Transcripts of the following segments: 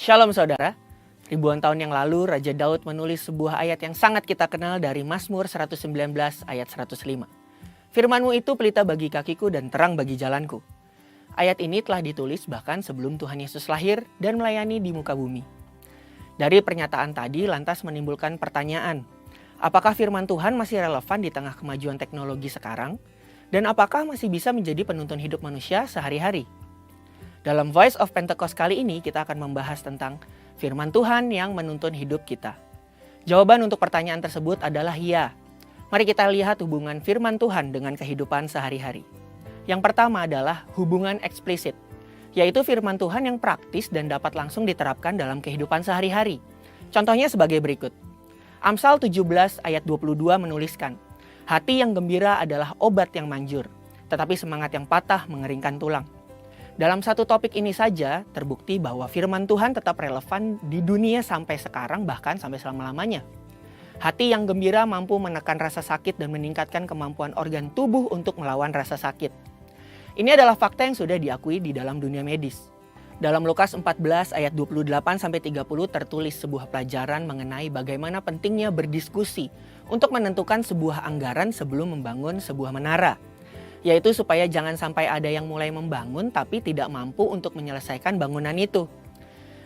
Shalom saudara, ribuan tahun yang lalu Raja Daud menulis sebuah ayat yang sangat kita kenal dari Mazmur 119 ayat 105. Firman-Mu itu pelita bagi kakiku dan terang bagi jalanku. Ayat ini telah ditulis bahkan sebelum Tuhan Yesus lahir dan melayani di muka bumi. Dari pernyataan tadi lantas menimbulkan pertanyaan, apakah firman Tuhan masih relevan di tengah kemajuan teknologi sekarang? Dan apakah masih bisa menjadi penuntun hidup manusia sehari-hari? Dalam Voice of Pentecost kali ini kita akan membahas tentang firman Tuhan yang menuntun hidup kita. Jawaban untuk pertanyaan tersebut adalah ya. Mari kita lihat hubungan firman Tuhan dengan kehidupan sehari-hari. Yang pertama adalah hubungan eksplisit, yaitu firman Tuhan yang praktis dan dapat langsung diterapkan dalam kehidupan sehari-hari. Contohnya sebagai berikut. Amsal 17 ayat 22 menuliskan, hati yang gembira adalah obat yang manjur, tetapi semangat yang patah mengeringkan tulang. Dalam satu topik ini saja terbukti bahwa firman Tuhan tetap relevan di dunia sampai sekarang bahkan sampai selama-lamanya. Hati yang gembira mampu menekan rasa sakit dan meningkatkan kemampuan organ tubuh untuk melawan rasa sakit. Ini adalah fakta yang sudah diakui di dalam dunia medis. Dalam Lukas 14 ayat 28-30 tertulis sebuah pelajaran mengenai bagaimana pentingnya berdiskusi untuk menentukan sebuah anggaran sebelum membangun sebuah menara. Yaitu supaya jangan sampai ada yang mulai membangun tapi tidak mampu untuk menyelesaikan bangunan itu.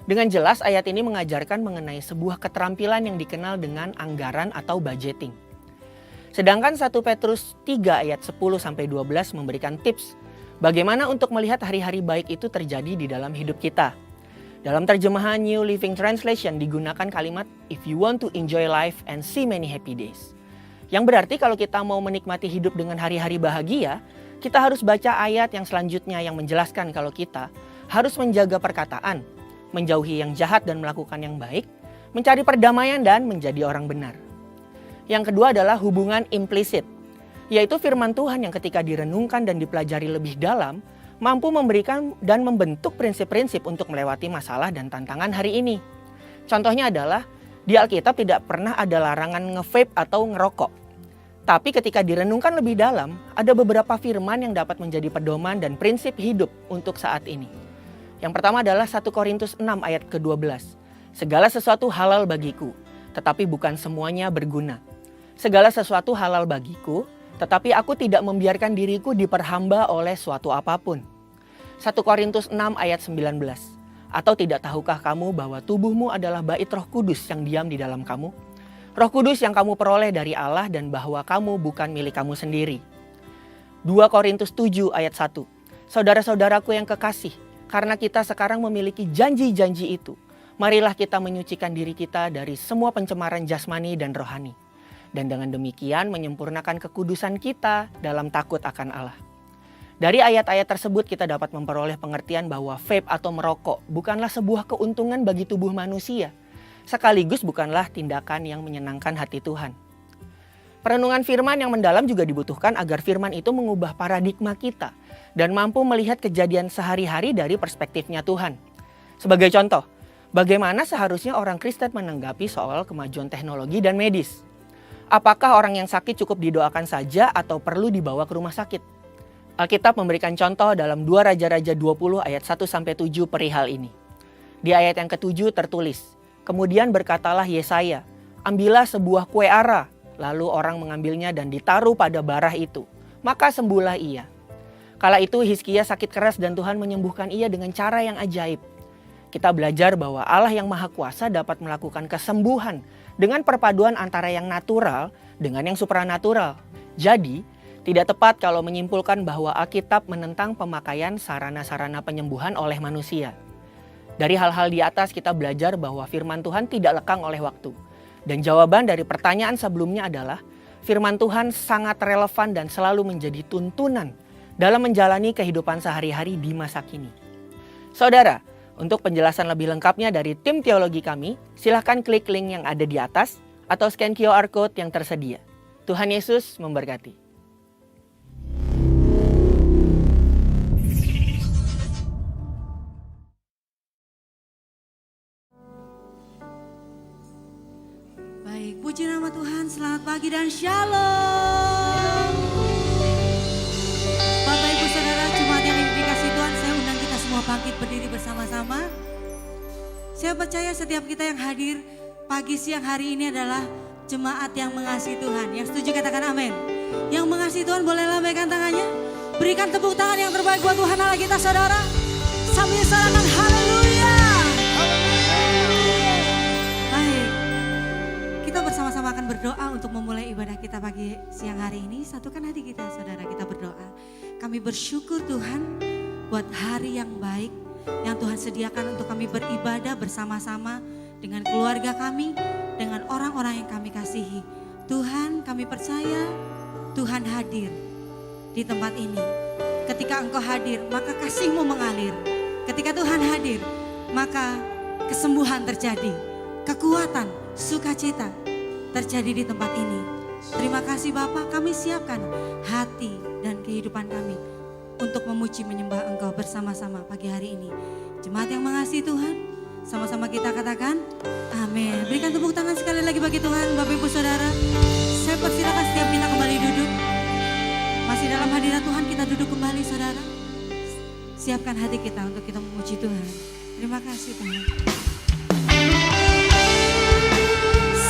Dengan jelas ayat ini mengajarkan mengenai sebuah keterampilan yang dikenal dengan anggaran atau budgeting. Sedangkan 1 Petrus 3 ayat 10-12 memberikan tips bagaimana untuk melihat hari-hari baik itu terjadi di dalam hidup kita. Dalam terjemahan New Living Translation digunakan kalimat if you want to enjoy life and see many happy days. Yang berarti kalau kita mau menikmati hidup dengan hari-hari bahagia, kita harus baca ayat yang selanjutnya yang menjelaskan kalau kita harus menjaga perkataan, menjauhi yang jahat dan melakukan yang baik, mencari perdamaian dan menjadi orang benar. Yang kedua adalah hubungan implisit, yaitu firman Tuhan yang ketika direnungkan dan dipelajari lebih dalam, mampu memberikan dan membentuk prinsip-prinsip untuk melewati masalah dan tantangan hari ini. Contohnya adalah, di Alkitab tidak pernah ada larangan nge-vape atau ngerokok. Tapi ketika direnungkan lebih dalam, ada beberapa firman yang dapat menjadi pedoman dan prinsip hidup untuk saat ini. Yang pertama adalah 1 Korintus 6 ayat ke-12. Segala sesuatu halal bagiku, tetapi bukan semuanya berguna. Segala sesuatu halal bagiku, tetapi aku tidak membiarkan diriku diperhamba oleh suatu apapun. 1 Korintus 6 ayat 19. Atau tidak tahukah kamu bahwa tubuhmu adalah bait Roh Kudus yang diam di dalam kamu? Roh Kudus yang kamu peroleh dari Allah dan bahwa kamu bukan milik kamu sendiri. 2 Korintus 7 ayat 1. Saudara-saudaraku yang kekasih, karena kita sekarang memiliki janji-janji itu, marilah kita menyucikan diri kita dari semua pencemaran jasmani dan rohani. Dan dengan demikian menyempurnakan kekudusan kita dalam takut akan Allah. Dari ayat-ayat tersebut kita dapat memperoleh pengertian bahwa vape atau merokok bukanlah sebuah keuntungan bagi tubuh manusia, sekaligus bukanlah tindakan yang menyenangkan hati Tuhan. Perenungan firman yang mendalam juga dibutuhkan agar firman itu mengubah paradigma kita dan mampu melihat kejadian sehari-hari dari perspektifnya Tuhan. Sebagai contoh, bagaimana seharusnya orang Kristen menanggapi soal kemajuan teknologi dan medis? Apakah orang yang sakit cukup didoakan saja atau perlu dibawa ke rumah sakit? Alkitab memberikan contoh dalam 2 Raja-Raja 20 ayat 1-7 perihal ini. Di ayat yang ke-7 tertulis, kemudian berkatalah Yesaya, ambillah sebuah kue ara, lalu orang mengambilnya dan ditaruh pada barah itu, maka sembuhlah ia. Kala itu Hizkia sakit keras dan Tuhan menyembuhkan ia dengan cara yang ajaib. Kita belajar bahwa Allah yang Maha Kuasa dapat melakukan kesembuhan dengan perpaduan antara yang natural dengan yang supranatural. Jadi, tidak tepat kalau menyimpulkan bahwa Alkitab menentang pemakaian sarana-sarana penyembuhan oleh manusia. Dari hal-hal di atas kita belajar bahwa firman Tuhan tidak lekang oleh waktu. Dan jawaban dari pertanyaan sebelumnya adalah firman Tuhan sangat relevan dan selalu menjadi tuntunan dalam menjalani kehidupan sehari-hari di masa kini. Saudara, untuk penjelasan lebih lengkapnya dari tim teologi kami, silahkan klik link yang ada di atas atau scan QR Code yang tersedia. Tuhan Yesus memberkati. Baik, puji nama Tuhan, selamat pagi dan shalom. Bapak Ibu Saudara, jemaat yang dikasih Tuhan, saya undang kita semua bangkit berdiri bersama-sama. Saya percaya setiap kita yang hadir pagi siang hari ini adalah jemaat yang mengasihi Tuhan. Yang setuju katakan amin. Yang mengasihi Tuhan boleh lambaikan tangannya. Berikan tepuk tangan yang terbaik buat Tuhan Allah kita saudara. Sambil sorakan haleluya. Baik. Kita bersama-sama akan berdoa untuk memulai ibadah kita pagi siang hari ini. Satukan hati kita saudara, kita berdoa. Kami bersyukur Tuhan buat hari yang baik yang Tuhan sediakan untuk kami beribadah bersama-sama dengan keluarga kami, dengan orang-orang yang kami kasihi. Tuhan, kami percaya Tuhan hadir di tempat ini. Ketika Engkau hadir, maka kasih-Mu mengalir. Ketika Tuhan hadir, maka kesembuhan terjadi, kekuatan, sukacita terjadi di tempat ini. Terima kasih Bapa, kami siapkan hati dan kehidupan kami untuk memuji menyembah Engkau bersama-sama pagi hari ini. Jemaat yang mengasihi Tuhan, sama-sama kita katakan amin. Berikan tepuk tangan sekali lagi bagi Tuhan. Bapak Ibu Saudara, saya persilakan setiap kita kembali duduk. Masih dalam hadirat Tuhan kita duduk kembali saudara. Siapkan hati kita untuk kita memuji Tuhan. Terima kasih Tuhan.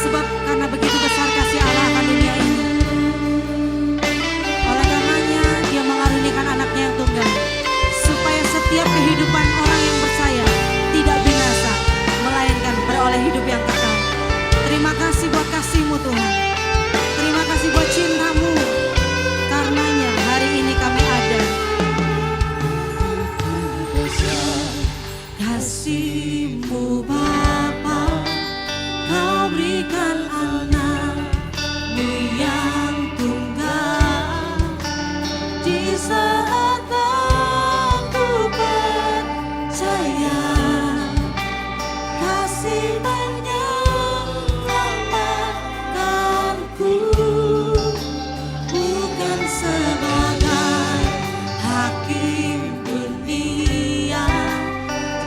Sebab karena begitu besar kasih Allah akan dunia ini, oleh karenanya Dia mengaruniakan anaknya yang tunggal, supaya setiap kehidupan orang yang percaya tidak binasa, melainkan beroleh hidup yang kekal. Terima kasih buat kasih-Mu Tuhan. Terima kasih buat cinta-Mu. Karenanya hari ini kami ada. Kasih-Mu Bapa, Kau berikan anak-Mu yang tunggal di saat aku percaya. Kasih menyelamatkanku, bukan sebagai hakim dunia,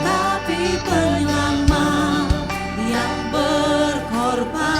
tapi penyelamat yang berkorban.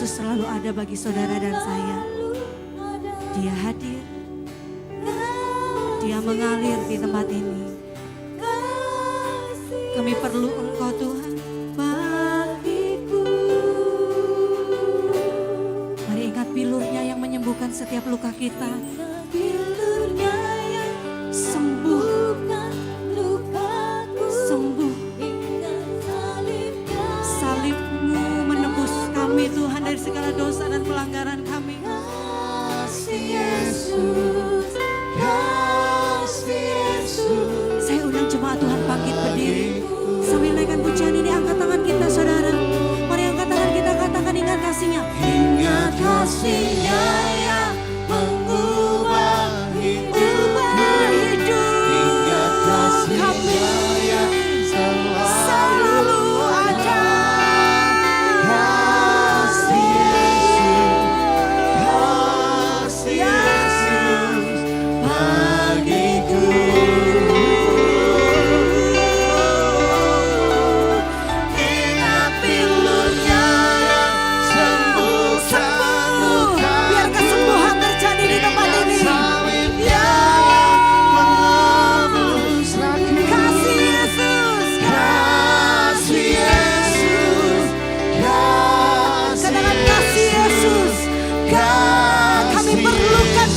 Yesus selalu ada bagi saudara dan saya. Dia hadir, Dia mengalir di tempat ini. Kami perlu Engkau Tuhan bagiku. Mari ingat bilurnya yang menyembuhkan setiap luka kita. Bilurnya yang sembuhkan lukaku. Sembuh. Salib-Mu menebus kami Tuhan dari segala dosa dan pelanggaran kami. Kasih Yesus, kasih Yesus. Saya undang jemaat Tuhan bangkit berdiri. Sambil naikkan pujian ini, angkat tangan kita saudara. Mari angkat tangan kita, katakan ingat kasih-Nya. Ingat kasih-Nya yang mengubah hidup. Ingat kasih-Nya yang selalu ada. Kasih Yesus bagiku.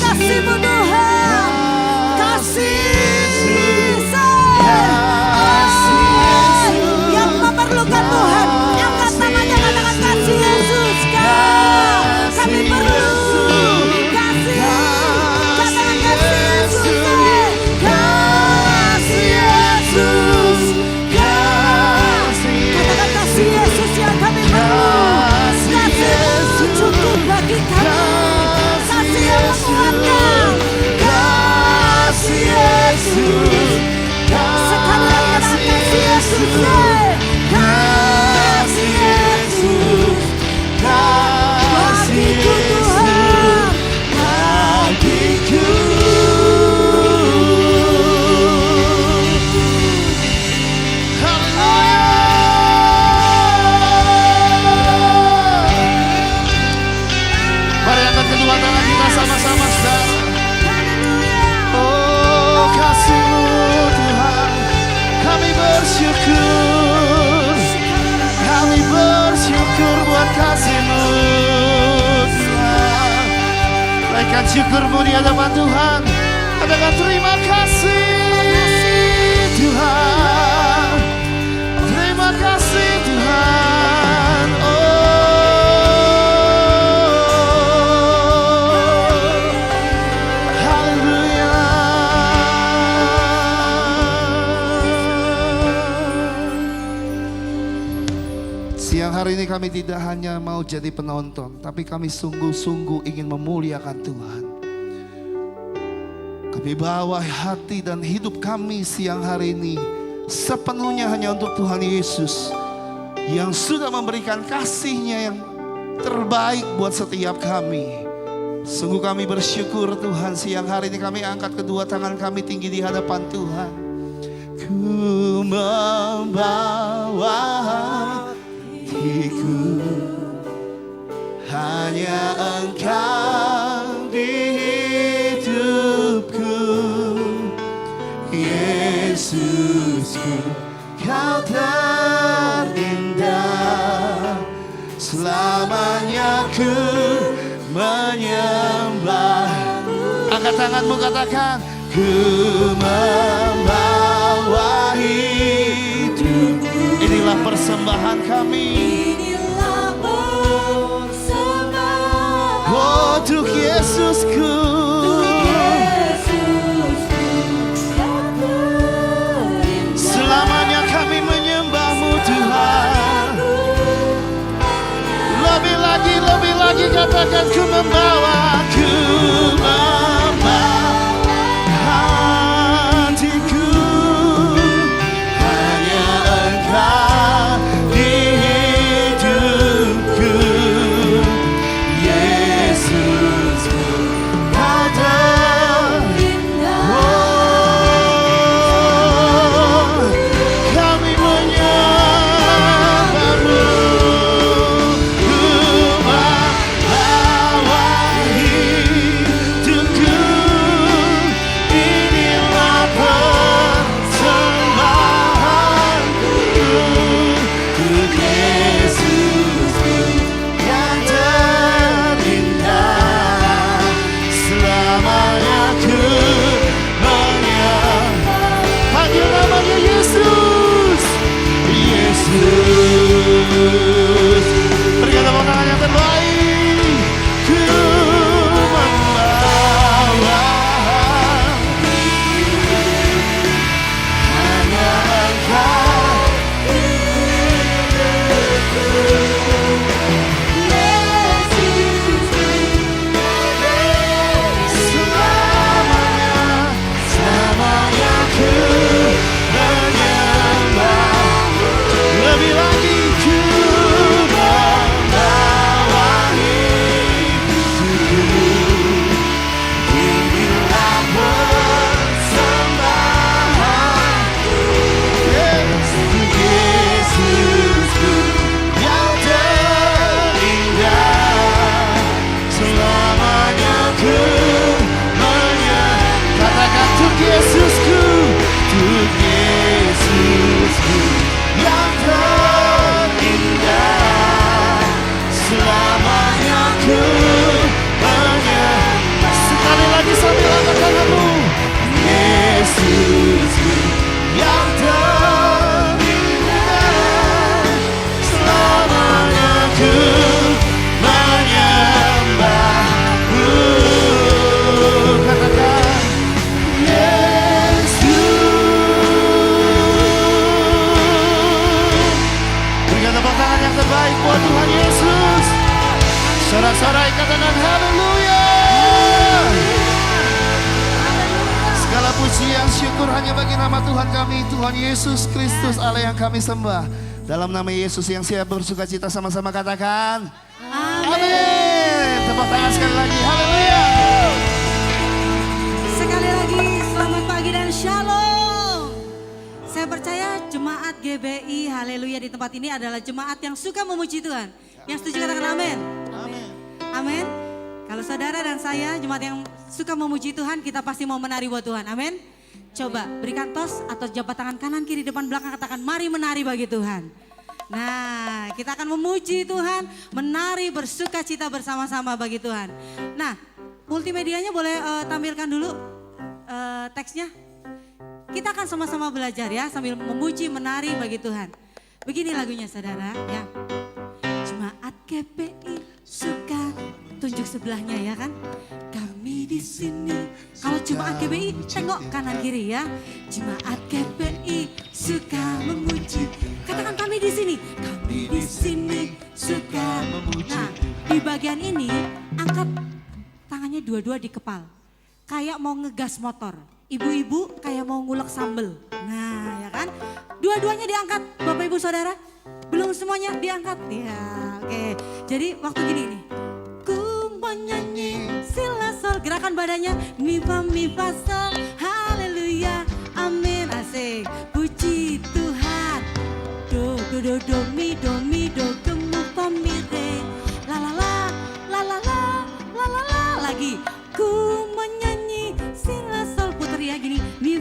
Kasih-Mu Tuhan, kasih yang memerlukan Tuhan, angkat tangannya katakan kasih Yesus, kami perlu kasih, katakan kasih Yesus, kasih Yesus, katakan kasih Yesus yang kami perlu, kasih-Mu cukup bagi kami. Kasih Yesus, sekali lagi kasih Yesus, kasih Yesus, bagiku Tuhan, bagiku. Mari angkat kedua tangan kita sama-sama, saudara. Oh, kasih-Mu Tuhan, kami bersyukur. Kami bersyukur buat kasih-Mu Tuhan. Naikkan syukur-Mu di hadapan Tuhan. Katakan terima kasih Tuhan. Terima kasih Tuhan. Siang hari ini kami tidak hanya mau jadi penonton, tapi kami sungguh-sungguh ingin memuliakan Tuhan. Kami bawa hati dan hidup kami siang hari ini sepenuhnya hanya untuk Tuhan Yesus yang sudah memberikan kasih-Nya yang terbaik buat setiap kami. Sungguh kami bersyukur Tuhan, siang hari ini kami angkat kedua tangan kami tinggi di hadapan Tuhan. Ku membawa hatiku, hanya Engkau di hidupku. Yesusku, Kau terindah, selamanya ku menyembah. Angkat tanganmu, katakan, ku membawa hidup. Inilah persembahan kami. Inilah persembahan. Oh, untuk Yesusku. Selamanya kami menyembah-Mu Tuhan. Lebih lagi katakan, ku membawa hatiku, hanya Engkau di hidupku. Yesusku, Kau terindah. Oh, kami menyembah-Mu. Ku terbaik buat Tuhan Yesus. Sorak-sorai katakan haleluya. Segala pujian syukur hanya bagi nama Tuhan kami, Tuhan Yesus Kristus Allah yang kami sembah. Dalam nama Yesus yang siap bersuka cita, sama-sama katakan amin. Tepuk tangan sekali lagi, haleluya. Sekali lagi selamat pagi dan shalom. Saya percaya jemaat GBI haleluya di tempat ini adalah jemaat yang suka memuji Tuhan. Yang setuju katakan amin. Amin. Kalau saudara dan saya jemaat yang suka memuji Tuhan, kita pasti mau menari buat Tuhan. Amin. Coba berikan tos atau jabat tangan kanan kiri depan belakang, katakan mari menari bagi Tuhan. Nah, kita akan memuji Tuhan, menari bersuka cita bersama-sama bagi Tuhan. Nah, multimedianya boleh tampilkan dulu teksnya. Kita akan sama-sama belajar ya sambil memuji, menari bagi Tuhan. Begini lagunya saudara ya. Jemaat GBI suka, tunjuk sebelahnya ya kan. Kami di sini. Kalau jemaat GBI tengok kanan kiri ya. Jemaat GBI suka memuji. Katakan kami di sini. Kami di sini suka memuji. Nah, di bagian ini angkat tangannya dua-dua di kepal. Kayak mau ngegas motor. Ibu-ibu kayak mau ngulek sambel. Nah, ya kan? Dua-duanya diangkat, Bapak Ibu Saudara. Belum semuanya diangkat. Ya, oke. Jadi waktu gini nih. Ku menyanyi sila sol, gerakan badannya mi fa sol, haleluya, amin, asik. Puji Tuhan. Do mi do gemu fa mi re. La la la la la la la la la lagi. Ku menyanyi sila sol, puter ya gini. Mi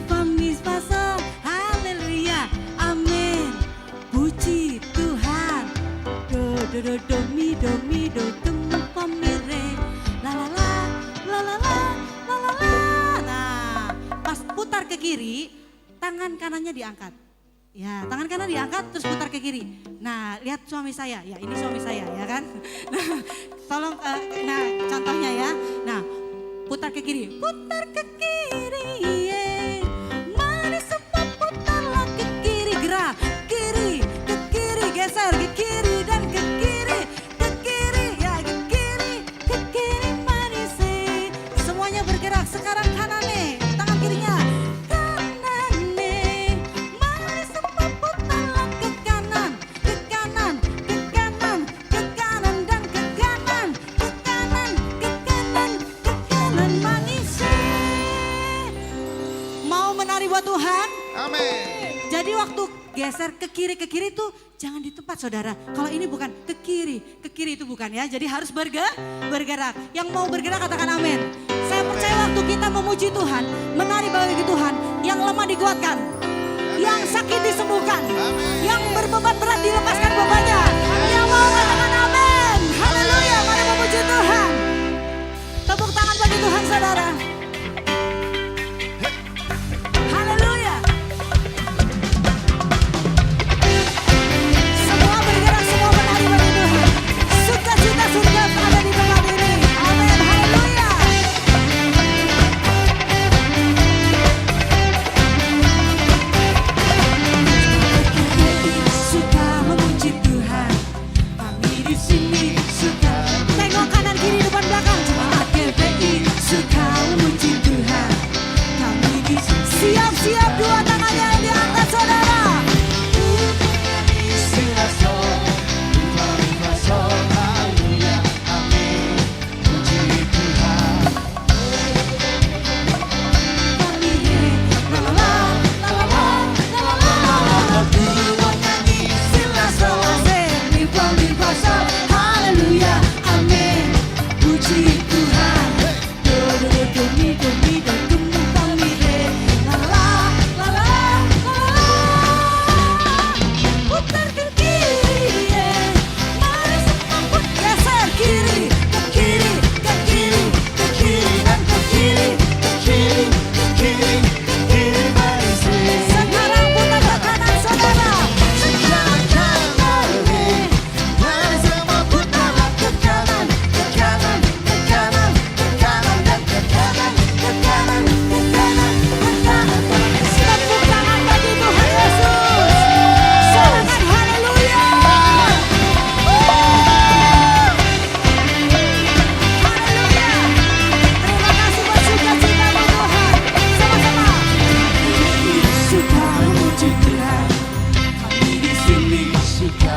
fa sol, haleluya, amin. Puji Tuhan. Do mi do gemu fa mi re. La la la la la la la la la. Nah, pas putar ke kiri, tangan kanannya diangkat. Ya, tangan kanan diangkat terus putar ke kiri. Nah, lihat suami saya. Ya, ini suami saya ya kan. Nah, tolong nah contohnya ya. Nah, putar ke kiri. Putar ke kiri. Yeah. Mari semua putarlah ke kiri, gerak. Kiri, ke kiri, geser ke kiri dan ke kiri. Ke kiri, ya ke kiri mari sih. Semuanya bergerak. Sekarang kanan nih, tangan kirinya. Kanan nih. Mari semua putarlah ke kanan, ke kanan, ke kanan, ke kanan dan ke kanan, ke kanan, ke kanan, ke kanan manis. Mau menari buat Tuhan? Amin. Jadi waktu geser ke kiri tuh jangan di tempat saudara. Kalau ini bukan ke kiri itu bukan ya. Jadi harus bergerak. Yang mau bergerak katakan amin. Saya percaya waktu kita memuji Tuhan, menari bagi Tuhan, yang lemah dikuatkan, yang sakit disembuhkan, yang berbeban berat dilepaskan bebannya. Yang mau katakan amin. Haleluya, mari memuji Tuhan. Tepuk tangan bagi Tuhan saudara. Haleluya. Semua bergerak, semua menari bagi Tuhan. Sukacita surga ada di tempat ini. Amin, haleluya.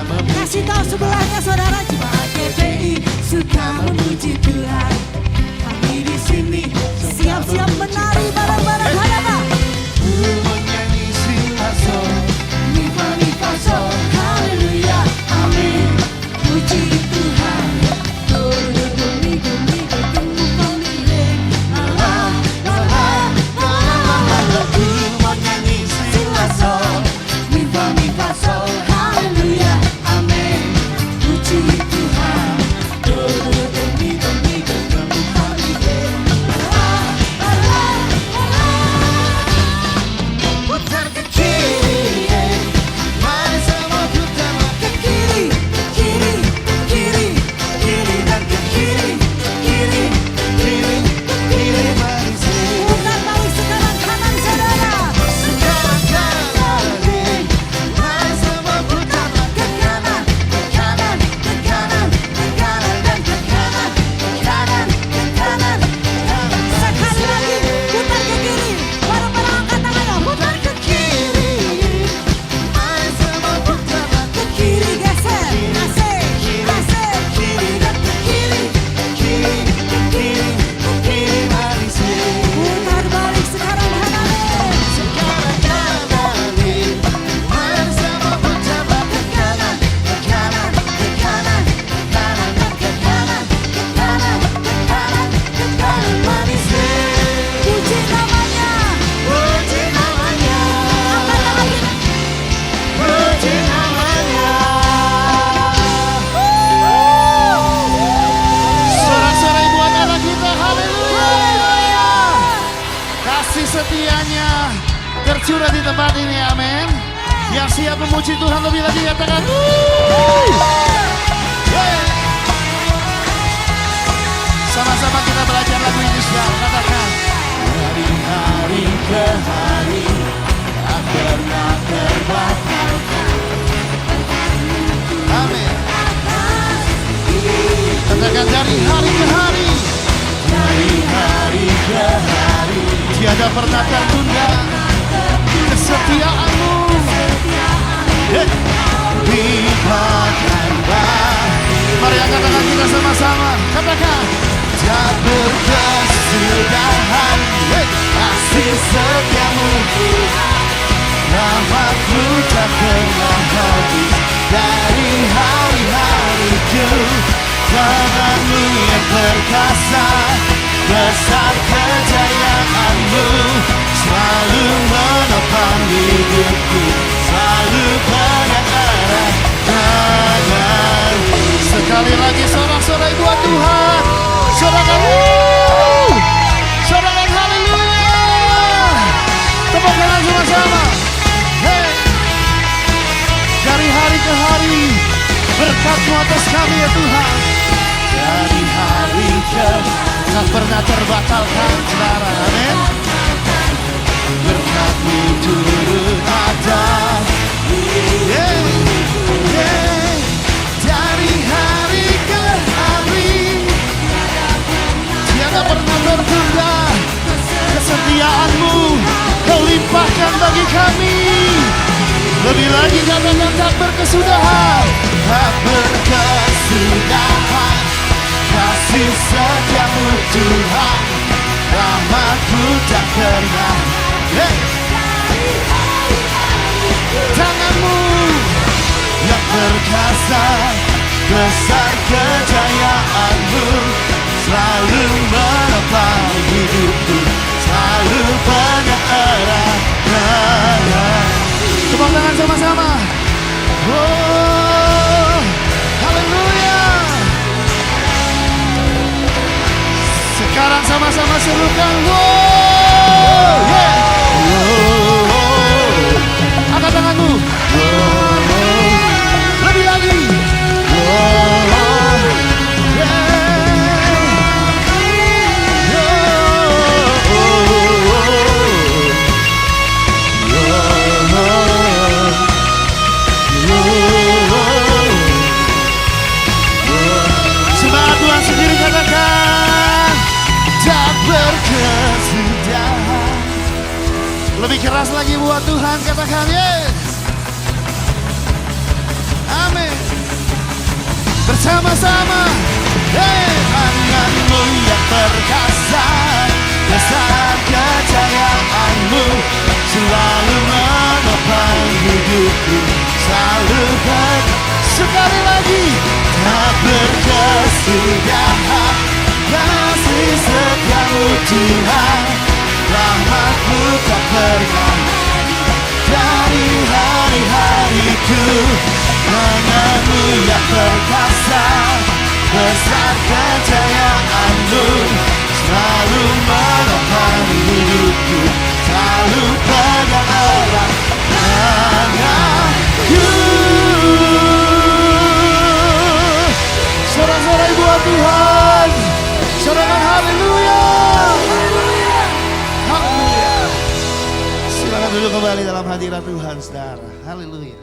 Kasih tahu sebelahnya saudara, jemaat GPI suka memuji Tuhan. Kami di sini siap-siap menari bareng-bareng. Hayaka. Menyanyi sila sol, Mi fa sol, haleluya, amin. Puji Tuhan. Do do do mi do mi do do fa mi re. La la la la la la la. menyanyi Sila sol, mi fa sol, haleluya, amin. Puji Tuhan. Do do do mi do fa mi re. La la la la. Putar ke kiri, mari sama putar ke kiri, kiri, kiri, kiri dan ke kiri, kiri, kiri, kiri. mari Putar balik sekarang kanan saudara. sekarang kanan, mari sama putar Ke kanan, ke kanan, ke kanan, ke kanan dan ke kanan, ke kanan, ke kanan. Sekali lagi putar ke kiri. Bareng-bareng angkat tangannya. Putar ke kiri, mari sama putar ke kiri geser. Asik, asik. Kiri dan ke kiri, kiri, ke kiri, ke kiri. mari Putar balik sekarang kanan. sekarang kanan, mari sama putar Ke kanan, ke kanan, ke kanan, ke kanan dan ke kanan, ke kanan, ke kanan, ke kanan. Manis. Puji namanya. puji namanya, Angkat tangan kita. puji namanya. Sorak-sorai buat anak kita, haleluya. Kasih setianya tercurah di tempat ini, amin. Yang siap memuji Tuhan lebih lagi katakan Yeay. Sama-sama kita belajar lagu ini sekarang, katakan dari hari ke hari tak pernah terbatalkan. Amin. Katakan dari hari ke hari, dari hari ke hari tiada pernah tertunda kesetiaanmu. Limpahkanlah. Mari angkat tangan kita sama-sama. Katakan tak berkesudahan kasih setiamu. Rahmatmu tak pernah habis dari hari-hariku. Tanganmu yang perkasa, besar kejayaanmu, selalu menopang hidupku, selalu banyak arah tangan. Sekali lagi sorak-sorai buat Tuhan. Sorakan sorakan haleluya. Tepuk tangan sama-sama. Hey. Dari hari ke hari berkat-Mu atas kami ya Tuhan. Dari hari ke tak pernah terbatalkan saudara, amin. Berkat-Mu turut ada. Yeah, yeah. Dari hari ke hari tiada pernah tertunda kesetiaan-Mu Kau limpahkan bagi kami. Lebih lagi katakan tak berkesudahan, tak berkesudahan kasih setiamu Tuhan, rahmat-Mu tak pernah. Tangan-Mu yang perkasa, besar kejayaan-Mu, selalu menopang hidupku, selalu banyak erat. Tepuk tangan sama-sama. Oh, haleluya. Sekarang sama-sama serukan. Oh, yeah. Oh, angkat tanganmu. Oh, lebih lagi. Oh, yeah. Semangat Tuhan sendiri katakan tak berkesudahan. Lebih keras lagi buat Tuhan katakan yes. Amin. Sama-sama. Tanganmu yang perkasa, besar kejayaanmu, selalu menopang hidupku, selalu sekali lagi. Tak berkesudahan kasih setiamu Tuhan, rahmatmu tak pernah dari hari-hariku. Tanganmu yang perkasa, besar kejayaanmu, selalu menopang hidupku, selalu pegang erat tanganku. Sorak-sorai buat Tuhan, sorangan haleluya. Haleluya. Silakan duduk kembali dalam hadirat Tuhan, saudara. Haleluya.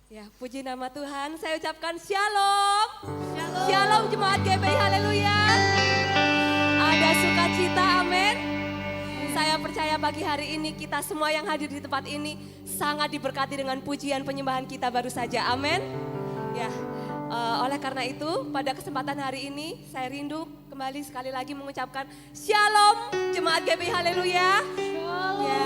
Ya, puji nama Tuhan. Saya ucapkan shalom. Shalom, shalom jemaat GBI, haleluya. Ada sukacita, amin. Saya percaya pagi hari ini kita semua yang hadir di tempat ini sangat diberkati dengan pujian penyembahan kita baru saja, amin. Ya, oleh karena itu pada kesempatan hari ini saya rindu kembali sekali lagi mengucapkan shalom jemaat GBI, haleluya. Ya,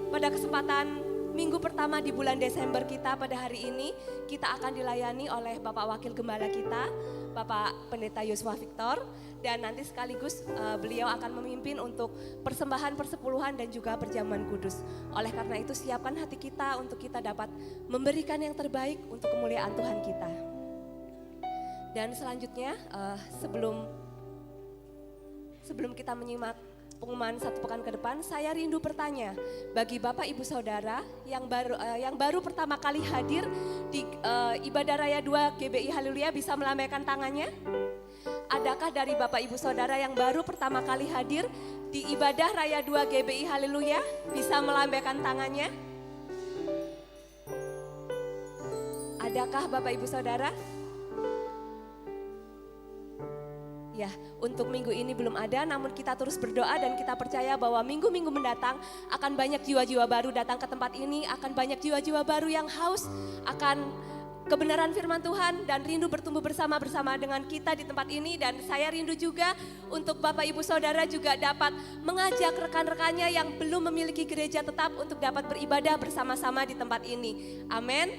pada kesempatan minggu pertama di bulan Desember kita pada hari ini, kita akan dilayani oleh Bapak Wakil Gembala kita, Bapak Pendeta Yosua Victor. Dan nanti sekaligus beliau akan memimpin untuk persembahan persepuluhan dan juga perjamuan kudus. Oleh karena itu siapkan hati kita untuk kita dapat memberikan yang terbaik untuk kemuliaan Tuhan kita. Dan selanjutnya sebelum kita menyimak pengumuman satu pekan ke depan, saya rindu bertanya bagi Bapak Ibu Saudara yang baru pertama kali hadir di Ibadah Raya 2 GBI Haleluya, bisa melambaikan tangannya? Adakah dari Bapak Ibu Saudara yang baru pertama kali hadir di Ibadah Raya 2 GBI Haleluya, bisa melambaikan tangannya? Adakah Bapak Ibu Saudara? Ya, untuk minggu ini belum ada, namun kita terus berdoa dan kita percaya bahwa minggu-minggu mendatang akan banyak jiwa-jiwa baru datang ke tempat ini, akan banyak jiwa-jiwa baru yang haus akan kebenaran firman Tuhan dan rindu bertumbuh bersama-sama dengan kita di tempat ini. Dan saya rindu juga untuk Bapak Ibu Saudara juga dapat mengajak rekan-rekannya yang belum memiliki gereja tetap untuk dapat beribadah bersama-sama di tempat ini. Amin.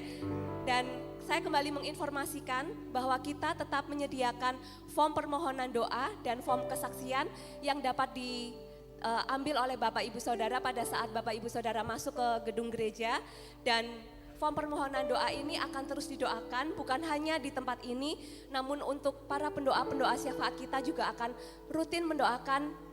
Dan saya kembali menginformasikan bahwa kita tetap menyediakan form permohonan doa dan form kesaksian yang dapat diambil oleh Bapak Ibu Saudara pada saat Bapak Ibu Saudara masuk ke gedung gereja. Dan form permohonan doa ini akan terus didoakan bukan hanya di tempat ini, namun untuk para pendoa-pendoa syafaat kita juga akan rutin mendoakan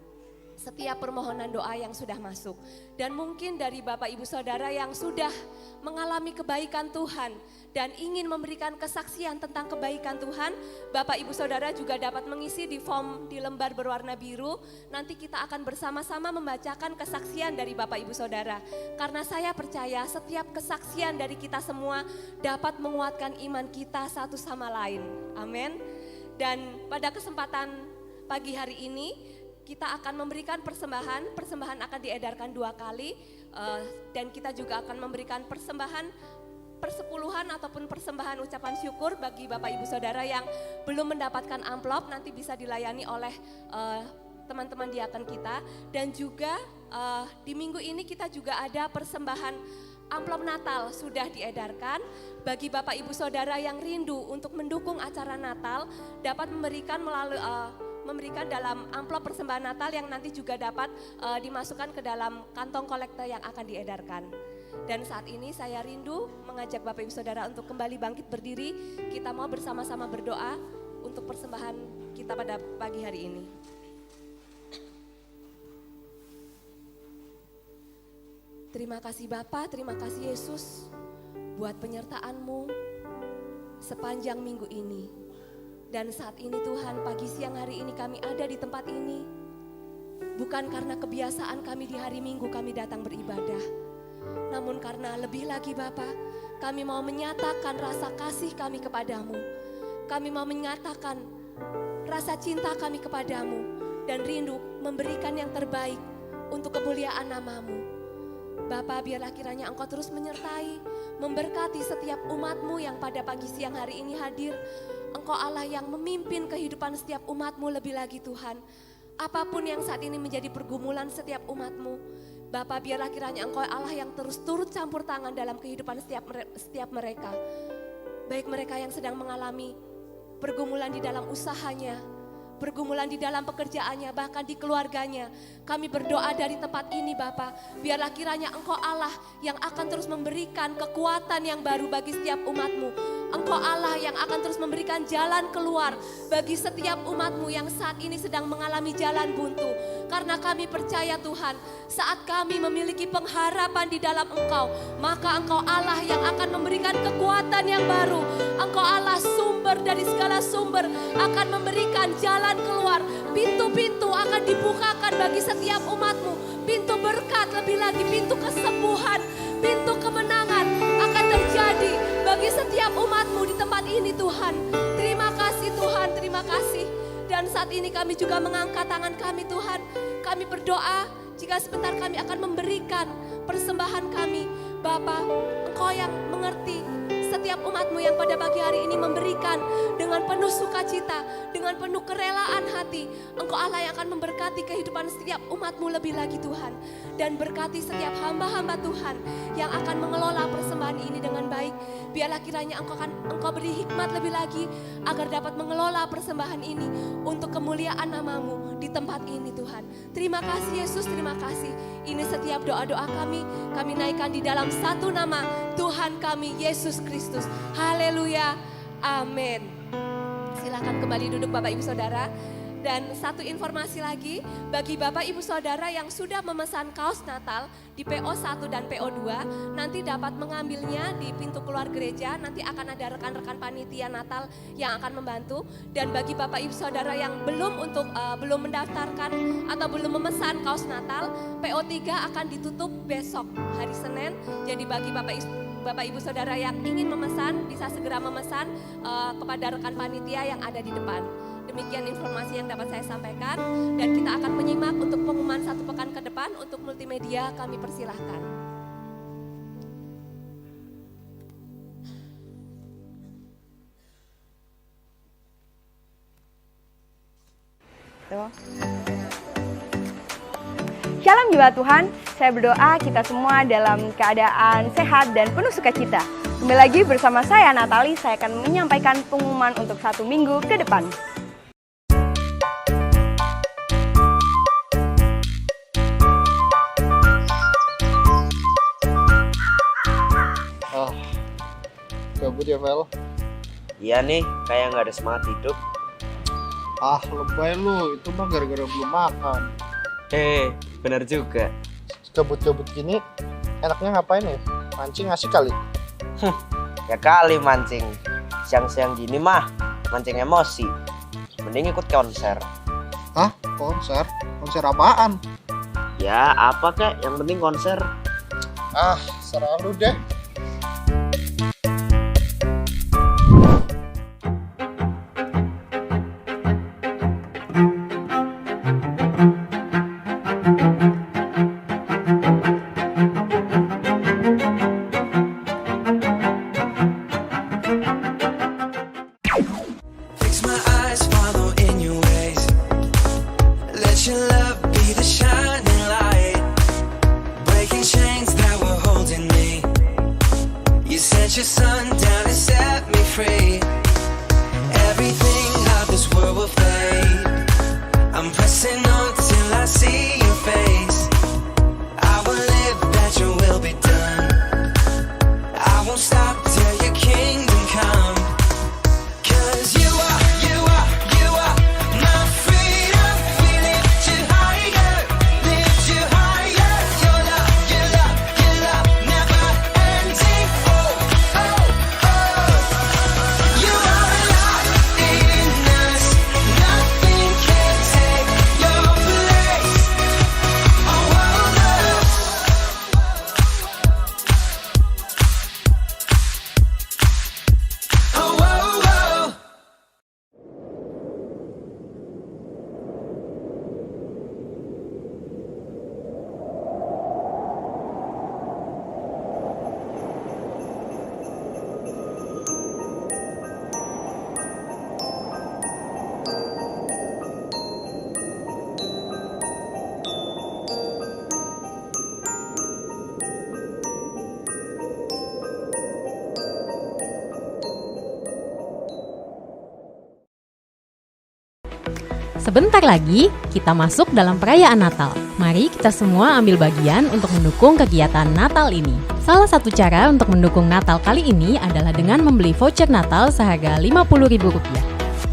setiap permohonan doa yang sudah masuk. Dan mungkin dari Bapak Ibu Saudara yang sudah mengalami kebaikan Tuhan dan ingin memberikan kesaksian tentang kebaikan Tuhan, Bapak Ibu Saudara juga dapat mengisi di form di lembar berwarna biru. Nanti kita akan bersama-sama membacakan kesaksian dari Bapak Ibu Saudara. Karena saya percaya setiap kesaksian dari kita semua dapat menguatkan iman kita satu sama lain. Amin. Dan pada kesempatan pagi hari ini kita akan memberikan persembahan akan diedarkan 2 kali, dan kita juga akan memberikan persembahan persepuluhan ataupun persembahan ucapan syukur bagi Bapak Ibu Saudara yang belum mendapatkan amplop, nanti bisa dilayani oleh teman-teman diaken kita. Dan juga di minggu ini kita juga ada persembahan amplop Natal sudah diedarkan bagi Bapak Ibu Saudara yang rindu untuk mendukung acara Natal, dapat memberikan dalam amplop persembahan Natal yang nanti juga dapat dimasukkan ke dalam kantong kolektor yang akan diedarkan. Dan saat ini saya rindu mengajak Bapak Ibu Saudara untuk kembali bangkit berdiri. Kita mau bersama-sama berdoa untuk persembahan kita pada pagi hari ini. Terima kasih Bapa, terima kasih Yesus buat penyertaan-Mu sepanjang minggu ini. Dan saat ini Tuhan, pagi siang hari ini kami ada di tempat ini. Bukan karena kebiasaan kami di hari Minggu kami datang beribadah. Namun karena lebih lagi Bapa, kami mau menyatakan rasa kasih kami kepadamu. Kami mau menyatakan rasa cinta kami kepadamu. Dan rindu memberikan yang terbaik untuk kemuliaan nama-Mu. Bapa, biarlah kiranya Engkau terus menyertai, memberkati setiap umat-Mu yang pada pagi siang hari ini hadir. Engkau Allah yang memimpin kehidupan setiap umat-Mu lebih lagi Tuhan. Apapun yang saat ini menjadi pergumulan setiap umat-Mu, Bapa, biarlah kiranya Engkau Allah yang terus turut campur tangan dalam kehidupan setiap mereka. Baik mereka yang sedang mengalami pergumulan di dalam usahanya, pergumulan di dalam pekerjaannya, bahkan di keluarganya. Kami berdoa dari tempat ini Bapa, biarlah kiranya Engkau Allah yang akan terus memberikan kekuatan yang baru bagi setiap umat-Mu. Engkau Allah yang akan terus memberikan jalan keluar bagi setiap umat-Mu yang saat ini sedang mengalami jalan buntu. Karena kami percaya Tuhan, saat kami memiliki pengharapan di dalam Engkau, maka Engkau Allah yang akan memberikan kekuatan yang baru. Engkau Allah sumber dari segala sumber akan memberikan jalan keluar. Pintu-pintu akan dibukakan bagi setiap umat-Mu. Pintu berkat, lebih lagi pintu kesembuhan, pintu kemenangan akan terjadi bagi setiap umat-Mu di tempat ini Tuhan. Terima kasih Tuhan, terima kasih. Dan saat ini kami juga mengangkat tangan kami Tuhan. Kami berdoa jika sebentar kami akan memberikan persembahan kami. Bapa, Engkau yang mengerti setiap umat-Mu yang pada pagi hari ini memberikan dengan penuh sukacita, dengan penuh kerelaan hati. Engkau Allah yang akan memberkati kehidupan setiap umat-Mu lebih lagi Tuhan. Dan berkati setiap hamba-hamba Tuhan yang akan mengelola persembahan ini dengan baik. Biarlah kiranya Engkau beri hikmat lebih lagi agar dapat mengelola persembahan ini untuk kemuliaan nama-Mu di tempat ini Tuhan. Terima kasih Yesus, terima kasih. Ini setiap doa-doa kami naikkan di dalam satu nama Tuhan kami Yesus Kristus. Haleluya, amin. Silakan kembali duduk Bapak Ibu Saudara. Dan satu informasi lagi, bagi Bapak Ibu Saudara yang sudah memesan kaos Natal di PO1 dan PO2, nanti dapat mengambilnya di pintu keluar gereja. Nanti akan ada rekan-rekan panitia Natal yang akan membantu. Dan bagi Bapak Ibu Saudara yang belum mendaftarkan atau belum memesan kaos Natal, PO3 akan ditutup besok hari Senin. Jadi bagi Bapak Ibu Saudara yang ingin memesan, bisa segera memesan kepada rekan panitia yang ada di depan. Demikian informasi yang dapat saya sampaikan, dan kita akan menyimak untuk pengumuman satu pekan ke depan. Untuk multimedia kami persilahkan. Shalom jiwa Tuhan, saya berdoa kita semua dalam keadaan sehat dan penuh sukacita. Kembali lagi bersama saya Natali, saya akan menyampaikan pengumuman untuk 1 minggu ke depan. Gabut ya Vel? Iya nih, kayak nggak ada semangat hidup. Lebay lu, itu mah gara-gara belum makan. Bener juga. Gabut-gabut gini, enaknya ngapain ya? Mancing asik kali. Ya kali mancing. Siang-siang gini mah, mancing emosi. Mending ikut konser. Hah? Konser? Konser apaan? Ya apa kek, yang penting konser. Serah lu deh. Sebentar lagi, kita masuk dalam perayaan Natal. Mari kita semua ambil bagian untuk mendukung kegiatan Natal ini. Salah satu cara untuk mendukung Natal kali ini adalah dengan membeli voucher Natal seharga Rp50.000.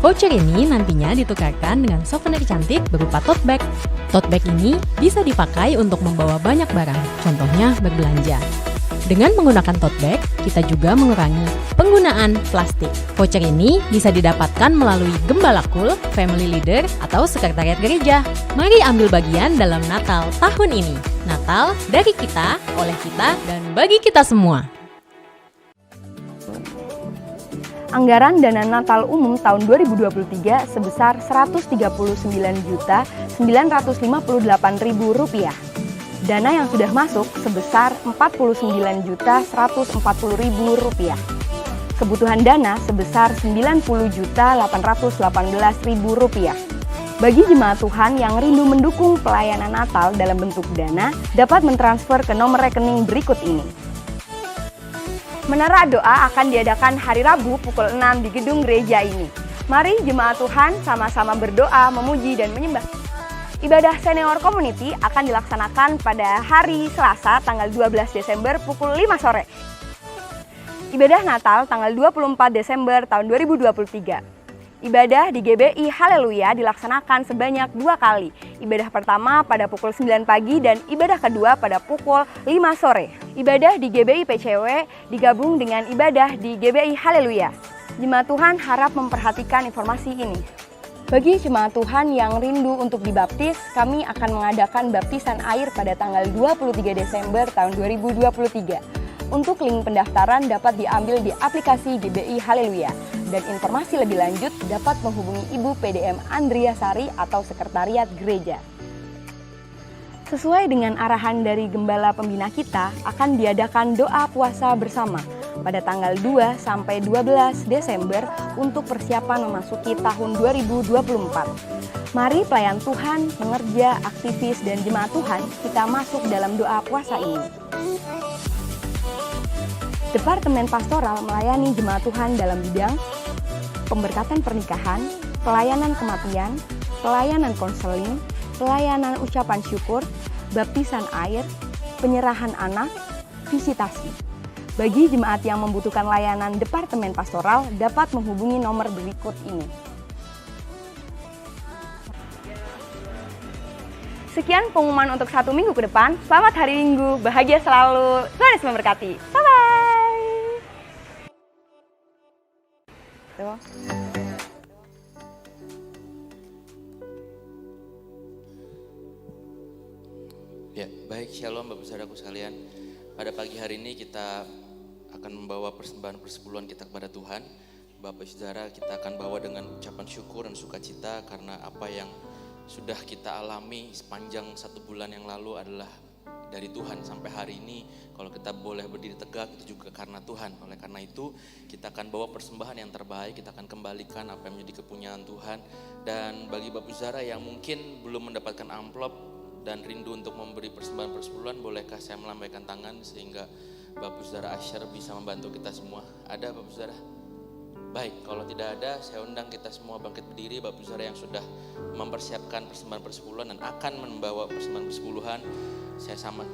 Voucher ini nantinya ditukarkan dengan souvenir cantik berupa tote bag. Tote bag ini bisa dipakai untuk membawa banyak barang, contohnya berbelanja. Dengan menggunakan tote bag, kita juga mengurangi penggunaan plastik. Voucher ini bisa didapatkan melalui Gembala Kul, Family Leader, atau Sekretariat Gereja. Mari ambil bagian dalam Natal tahun ini. Natal dari kita, oleh kita, dan bagi kita semua. Anggaran dana Natal umum tahun 2023 sebesar Rp139.958.000. Dana yang sudah masuk sebesar Rp49.140.000. Kebutuhan dana sebesar Rp90.818.000. Bagi jemaat Tuhan yang rindu mendukung pelayanan Natal dalam bentuk dana, dapat mentransfer ke nomor rekening berikut ini. Menara doa akan diadakan hari Rabu pukul 6 di gedung gereja ini. Mari jemaat Tuhan sama-sama berdoa, memuji, dan menyembah. Ibadah senior community akan dilaksanakan pada hari Selasa tanggal 12 Desember pukul 5 sore. Ibadah Natal tanggal 24 Desember tahun 2023. Ibadah di GBI Haleluya dilaksanakan sebanyak 2 kali. Ibadah pertama pada pukul 9 pagi dan ibadah kedua pada pukul 5 sore. Ibadah di GBI PCW digabung dengan ibadah di GBI Haleluya. Jemaat Tuhan harap memperhatikan informasi ini. Bagi jemaat Tuhan yang rindu untuk dibaptis, kami akan mengadakan baptisan air pada tanggal 23 Desember tahun 2023. Untuk link pendaftaran dapat diambil di aplikasi GBI Haleluya. Dan informasi lebih lanjut dapat menghubungi Ibu PDM Andrea Sari atau Sekretariat Gereja. Sesuai dengan arahan dari Gembala Pembina kita, akan diadakan doa puasa bersama pada tanggal 2 sampai 12 Desember untuk persiapan memasuki tahun 2024. Mari pelayan Tuhan, pengerja, aktivis, dan jemaat Tuhan kita masuk dalam doa puasa ini. Departemen Pastoral melayani jemaat Tuhan dalam bidang pemberkatan pernikahan, pelayanan kematian, pelayanan konseling, pelayanan ucapan syukur, baptisan air, penyerahan anak, visitasi. Bagi jemaat yang membutuhkan layanan Departemen Pastoral dapat menghubungi nomor berikut ini. Sekian pengumuman untuk 1 minggu ke depan. Selamat hari Minggu, bahagia selalu, Tuhan Yesus memberkati. Bye-bye. Tuh. Ya, baik, shalom Bapak Saudaraku sekalian. Pada pagi hari ini kita akan membawa persembahan persepuluhan kita kepada Tuhan. Bapak Saudara, kita akan bawa dengan ucapan syukur dan sukacita karena apa yang sudah kita alami sepanjang 1 bulan yang lalu adalah dari Tuhan. Sampai hari ini kalau kita boleh berdiri tegak itu juga karena Tuhan. Oleh karena itu kita akan bawa persembahan yang terbaik, kita akan kembalikan apa yang menjadi kepunyaan Tuhan. Dan bagi Bapak Saudara yang mungkin belum mendapatkan amplop dan rindu untuk memberi persembahan persepuluhan, bolehkah saya melambaikan tangan sehingga Bapak Saudara Asher bisa membantu kita semua? Ada Bapak Saudara? Baik, kalau tidak ada saya undang kita semua bangkit berdiri. Bapak Saudara yang sudah mempersiapkan persembahan persepuluhan dan akan membawa persembahan persepuluhan,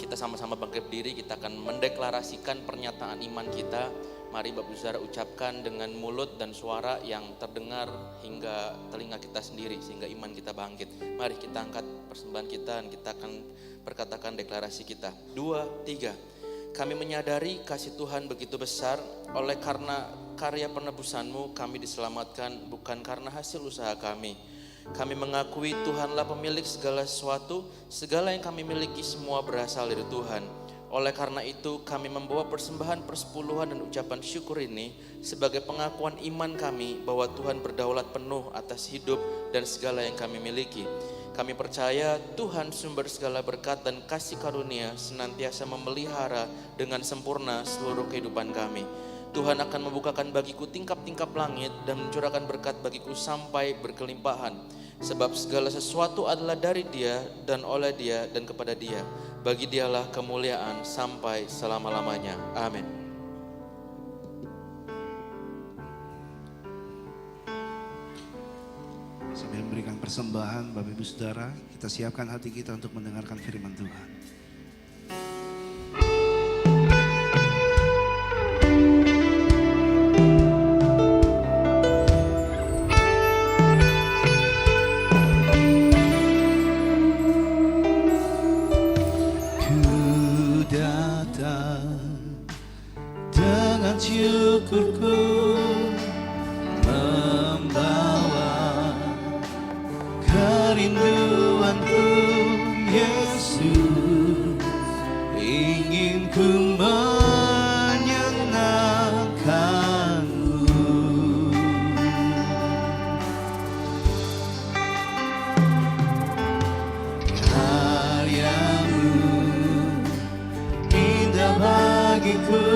kita sama-sama bangkit berdiri. Kita akan mendeklarasikan pernyataan iman kita. Mari Bapak Saudara ucapkan dengan mulut dan suara yang terdengar hingga telinga kita sendiri sehingga iman kita bangkit. Mari kita angkat persembahan kita dan kita akan berkatakan deklarasi kita. 2, 3. Kami menyadari kasih Tuhan begitu besar, oleh karena karya penebusan-Mu kami diselamatkan bukan karena hasil usaha kami. Kami mengakui Tuhanlah pemilik segala sesuatu, segala yang kami miliki semua berasal dari Tuhan. Oleh karena itu kami membawa persembahan persepuluhan dan ucapan syukur ini sebagai pengakuan iman kami bahwa Tuhan berdaulat penuh atas hidup dan segala yang kami miliki. Kami percaya Tuhan sumber segala berkat dan kasih karunia senantiasa memelihara dengan sempurna seluruh kehidupan kami. Tuhan akan membukakan bagiku tingkap-tingkap langit dan mencurahkan berkat bagiku sampai berkelimpahan. Sebab segala sesuatu adalah dari Dia dan oleh Dia dan kepada Dia. Bagi Dialah kemuliaan sampai selama-lamanya. Amin. Sambil memberikan persembahan Bapak Ibu Saudara, kita siapkan hati kita untuk mendengarkan firman Tuhan. Ku datang dengan syukurku, membawa kerinduanku, Yesus, ingin ku menyenangkanmu. Karyamu indah bagiku,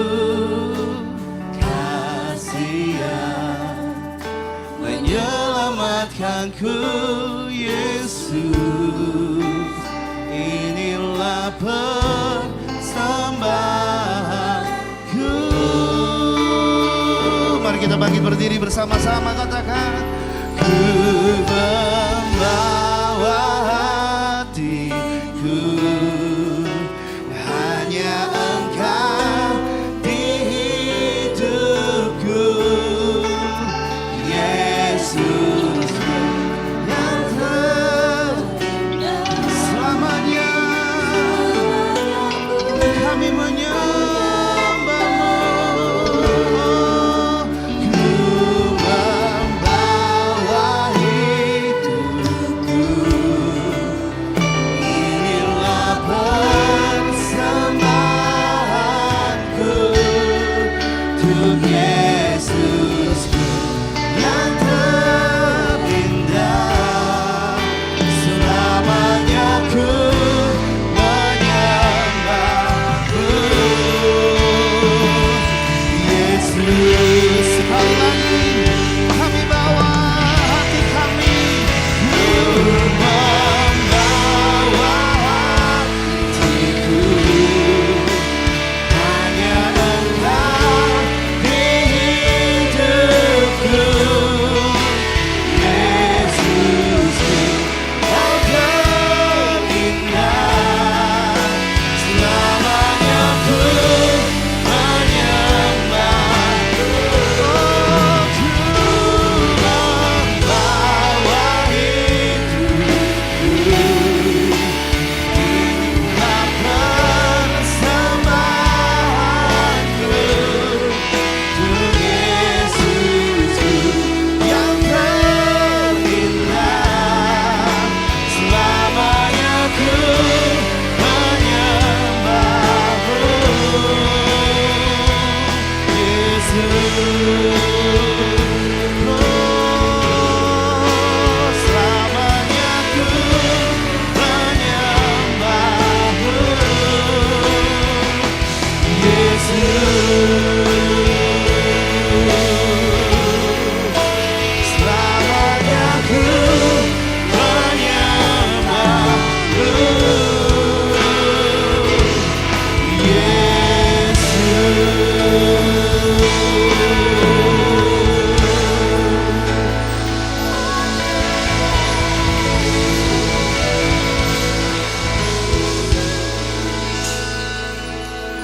menyelamatkanku, Yesus, inilah persembahanku. Mari kita bangkit berdiri bersama-sama, katakan, ku membawa hatiku, hanya Engkau di hidupku, Yesus yang selamanya kami menyembah-Mu. Ku membawa hidupku, inilah persembahanku untuk Yesusku yang terindah. Selamanya ku menyembah-Mu, Yesus. Sekali lagi kami bawa hati kami, ku membawa hatiku, hanya Engkau di hidupku, Yesusku yang terindah. Selamanya ku menyembah-Mu, ku membawa hidupku, inilah persembahanku untuk Yesusku yang terindah. Selamanya ku menyembah-Mu, Yesus. Oh, selamanya ku menyembah-Mu, Yesus. Selamanya ku menyembah-Mu,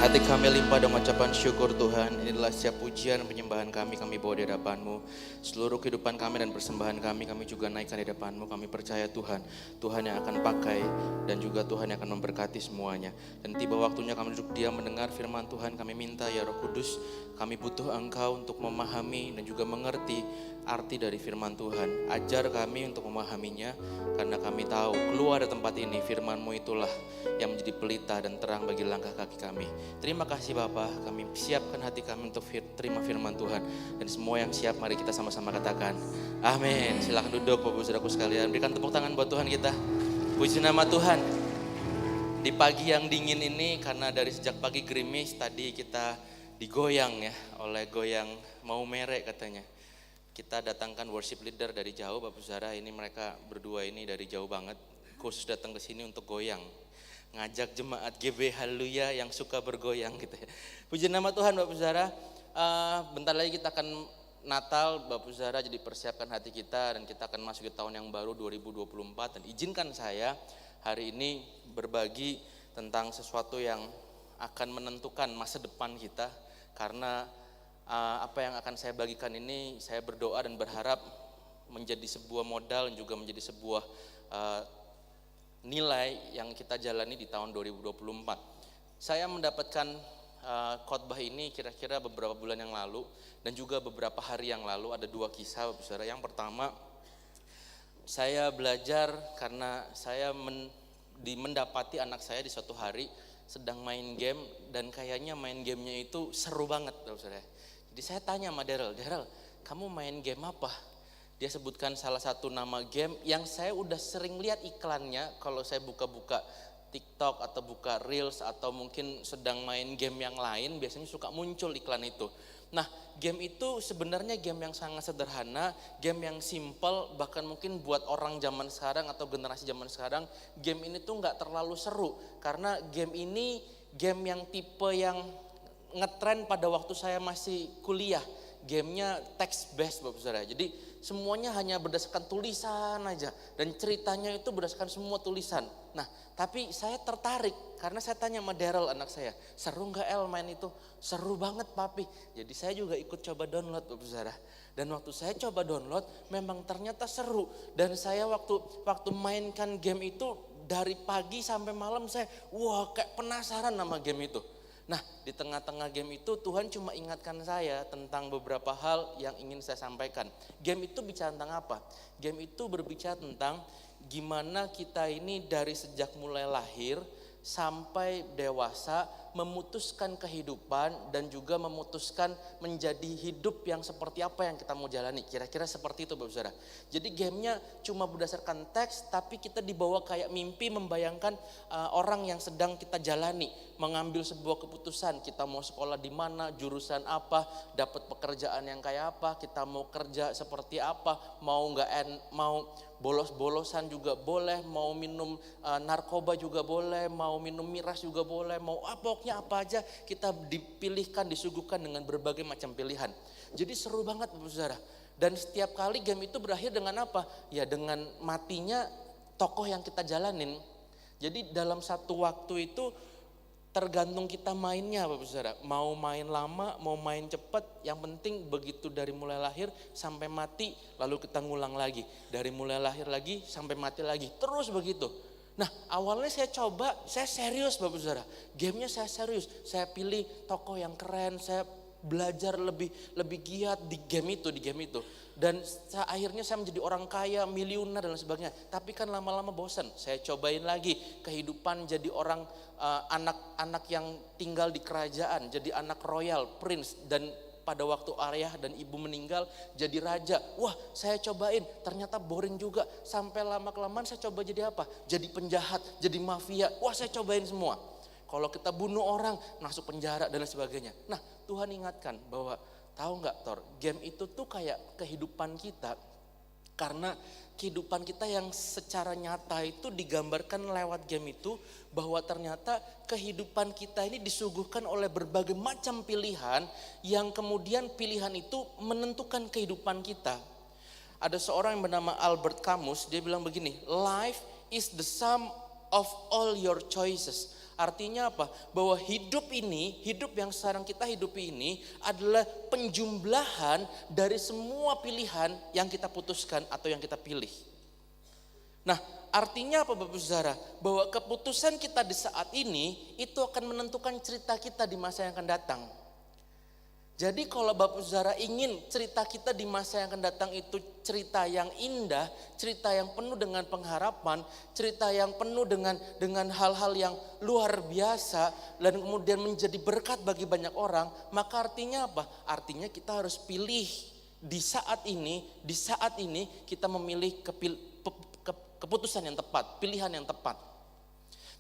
Hati kami limpah dengan ucapan syukur Tuhan. Inilah setiap pujian dan penyembahan kami bawa di hadapan-Mu. Seluruh kehidupan kami dan persembahan kami juga naikkan di hadapan-Mu. Kami percaya Tuhan, Tuhan yang akan pakai dan juga Tuhan yang akan memberkati semuanya. Dan tiba waktunya kami duduk diam mendengar firman Tuhan. Kami minta ya Roh Kudus, kami butuh Engkau untuk memahami dan juga mengerti arti dari firman Tuhan. Ajar kami untuk memahaminya, karena kami tahu keluar dari tempat ini firman-Mu itulah yang menjadi pelita dan terang bagi langkah kaki kami. Terima kasih Bapa, kami siapkan hati kami untuk terima firman Tuhan. Dan semua yang siap, mari kita sama-sama katakan amin. Silakan duduk Bapak Saudaraku sekalian, berikan tepuk tangan buat Tuhan kita. Puji nama Tuhan. Di pagi yang dingin ini, karena dari sejak pagi gerimis, tadi kita digoyang ya oleh goyang mau merek katanya. Kita datangkan worship leader dari jauh, Bapak Saudara, ini mereka berdua ini dari jauh banget, khusus datang ke sini untuk goyang. Ngajak jemaat GB Haleluya yang suka bergoyang gitu ya. Puji nama Tuhan Bapak Saudara. Bentar lagi kita akan Natal, Bapak Saudara, jadi persiapkan hati kita dan kita akan masuk ke tahun yang baru 2024. Dan izinkan saya hari ini berbagi tentang sesuatu yang akan menentukan masa depan kita. Karena apa yang akan saya bagikan ini, saya berdoa dan berharap menjadi sebuah modal dan juga menjadi sebuah nilai yang kita jalani di tahun 2024. Saya mendapatkan khotbah ini kira-kira beberapa bulan yang lalu dan juga beberapa hari yang lalu. Ada 2 kisah, Bapak Saudara. Yang pertama, saya belajar karena saya mendapati anak saya di suatu hari sedang main game dan kayaknya main gamenya itu seru banget, Bapak Saudara. Jadi saya tanya sama Daryl, kamu main game apa? Dia sebutkan salah satu nama game yang saya udah sering lihat iklannya kalau saya buka-buka TikTok atau buka Reels atau mungkin sedang main game yang lain, biasanya suka muncul iklan itu. Nah, game itu sebenarnya game yang sangat sederhana, game yang simple, bahkan mungkin buat orang zaman sekarang atau generasi zaman sekarang, game ini tuh nggak terlalu seru. Karena game ini game yang tipe yang ngetren pada waktu saya masih kuliah. Gamenya text based, Bapak Saudara. Jadi semuanya hanya berdasarkan tulisan aja dan ceritanya itu berdasarkan semua tulisan. Nah, tapi saya tertarik karena saya tanya sama Daryl anak saya, seru nggak El main itu? Seru banget papi. Jadi saya juga ikut coba download, Bapak Saudara. Dan waktu saya coba download, memang ternyata seru. Dan saya waktu mainkan game itu dari pagi sampai malam saya, kayak penasaran sama game itu. Nah, di tengah-tengah game itu Tuhan cuma ingatkan saya tentang beberapa hal yang ingin saya sampaikan. Game itu bicara tentang apa? Game itu berbicara tentang gimana kita ini dari sejak mulai lahir sampai dewasa memutuskan kehidupan dan juga memutuskan menjadi hidup yang seperti apa yang kita mau jalani. Kira-kira seperti itu, Bapak Saudara. Jadi gamenya cuma berdasarkan teks, tapi kita dibawa kayak mimpi membayangkan orang yang sedang kita jalani, mengambil sebuah keputusan. Kita mau sekolah di mana, jurusan apa, dapat pekerjaan yang kayak apa, kita mau kerja seperti apa, mau bolos-bolosan juga boleh, mau minum narkoba juga boleh, mau minum miras juga boleh, mau pokoknya apa aja kita dipilihkan, disuguhkan dengan berbagai macam pilihan. Jadi seru banget, Bapak Saudara. Dan setiap kali game itu berakhir dengan apa? Ya dengan matinya tokoh yang kita jalanin. Jadi dalam satu waktu itu tergantung kita mainnya, Bapak Saudara. Mau main lama, mau main cepat, yang penting begitu dari mulai lahir sampai mati, lalu kita ngulang lagi. Dari mulai lahir lagi sampai mati lagi, terus begitu. Nah, awalnya saya serius, Bapak Saudara. Gamenya saya serius, saya pilih tokoh yang keren, saya belajar lebih giat di game itu. Dan akhirnya saya menjadi orang kaya, miliuner dan sebagainya. Tapi kan lama-lama bosan. Saya cobain lagi kehidupan jadi orang anak yang tinggal di kerajaan, jadi anak royal, prince, dan pada waktu ayah dan ibu meninggal jadi raja. Wah, saya cobain, ternyata boring juga. Sampai lama-kelamaan saya coba jadi apa? Jadi penjahat, jadi mafia. Wah, saya cobain semua. Kalau kita bunuh orang, masuk penjara dan lain sebagainya. Nah, Tuhan ingatkan bahwa tahu nggak Thor, game itu tuh kayak kehidupan kita. Karena kehidupan kita yang secara nyata itu digambarkan lewat game itu, bahwa ternyata kehidupan kita ini disuguhkan oleh berbagai macam pilihan yang kemudian pilihan itu menentukan kehidupan kita. Ada seorang yang bernama Albert Camus, dia bilang begini, life is the sum of all your choices. Artinya apa? Bahwa hidup yang sekarang kita hidupi ini adalah penjumlahan dari semua pilihan yang kita putuskan atau yang kita pilih. Nah, artinya apa Bapak Saudara? Bahwa keputusan kita di saat ini itu akan menentukan cerita kita di masa yang akan datang. Jadi kalau Bapak Saudara ingin cerita kita di masa yang akan datang itu cerita yang indah, cerita yang penuh dengan pengharapan, cerita yang penuh dengan hal-hal yang luar biasa dan kemudian menjadi berkat bagi banyak orang, maka artinya apa? Artinya kita harus pilih di saat ini kita memilih keputusan yang tepat, pilihan yang tepat.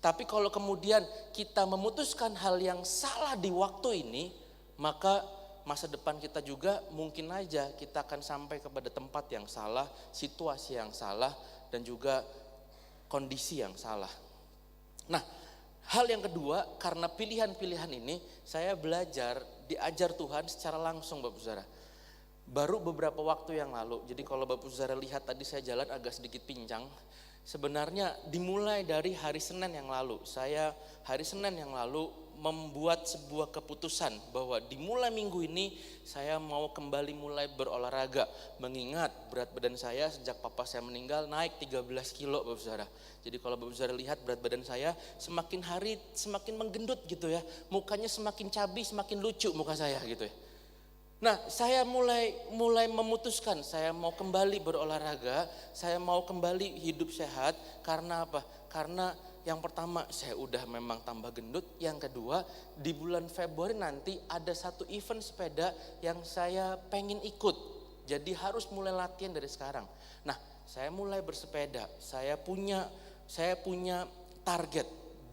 Tapi kalau kemudian kita memutuskan hal yang salah di waktu ini, maka masa depan kita juga mungkin aja kita akan sampai kepada tempat yang salah, situasi yang salah, dan juga kondisi yang salah. Nah, hal yang kedua, karena pilihan-pilihan ini saya diajar Tuhan secara langsung Bapak Saudara. baru beberapa waktu yang lalu, jadi kalau Bapak Saudara lihat tadi saya jalan agak sedikit pincang. Sebenarnya dimulai dari hari Senin yang lalu. Saya hari Senin yang lalu membuat sebuah keputusan bahwa dimulai minggu ini saya mau kembali mulai berolahraga. Mengingat berat badan saya sejak papa saya meninggal naik 13 kilo Bapak Saudara. Jadi kalau Bapak Saudara lihat berat badan saya semakin hari semakin menggendut gitu ya. Mukanya semakin cabi, semakin lucu muka saya gitu ya. Nah, saya mulai memutuskan saya mau kembali berolahraga, saya mau kembali hidup sehat. Karena apa? Karena yang pertama saya udah memang tambah gendut, yang kedua di bulan Februari nanti ada satu event sepeda yang saya pengen ikut. Jadi harus mulai latihan dari sekarang. Nah, saya mulai bersepeda, saya punya target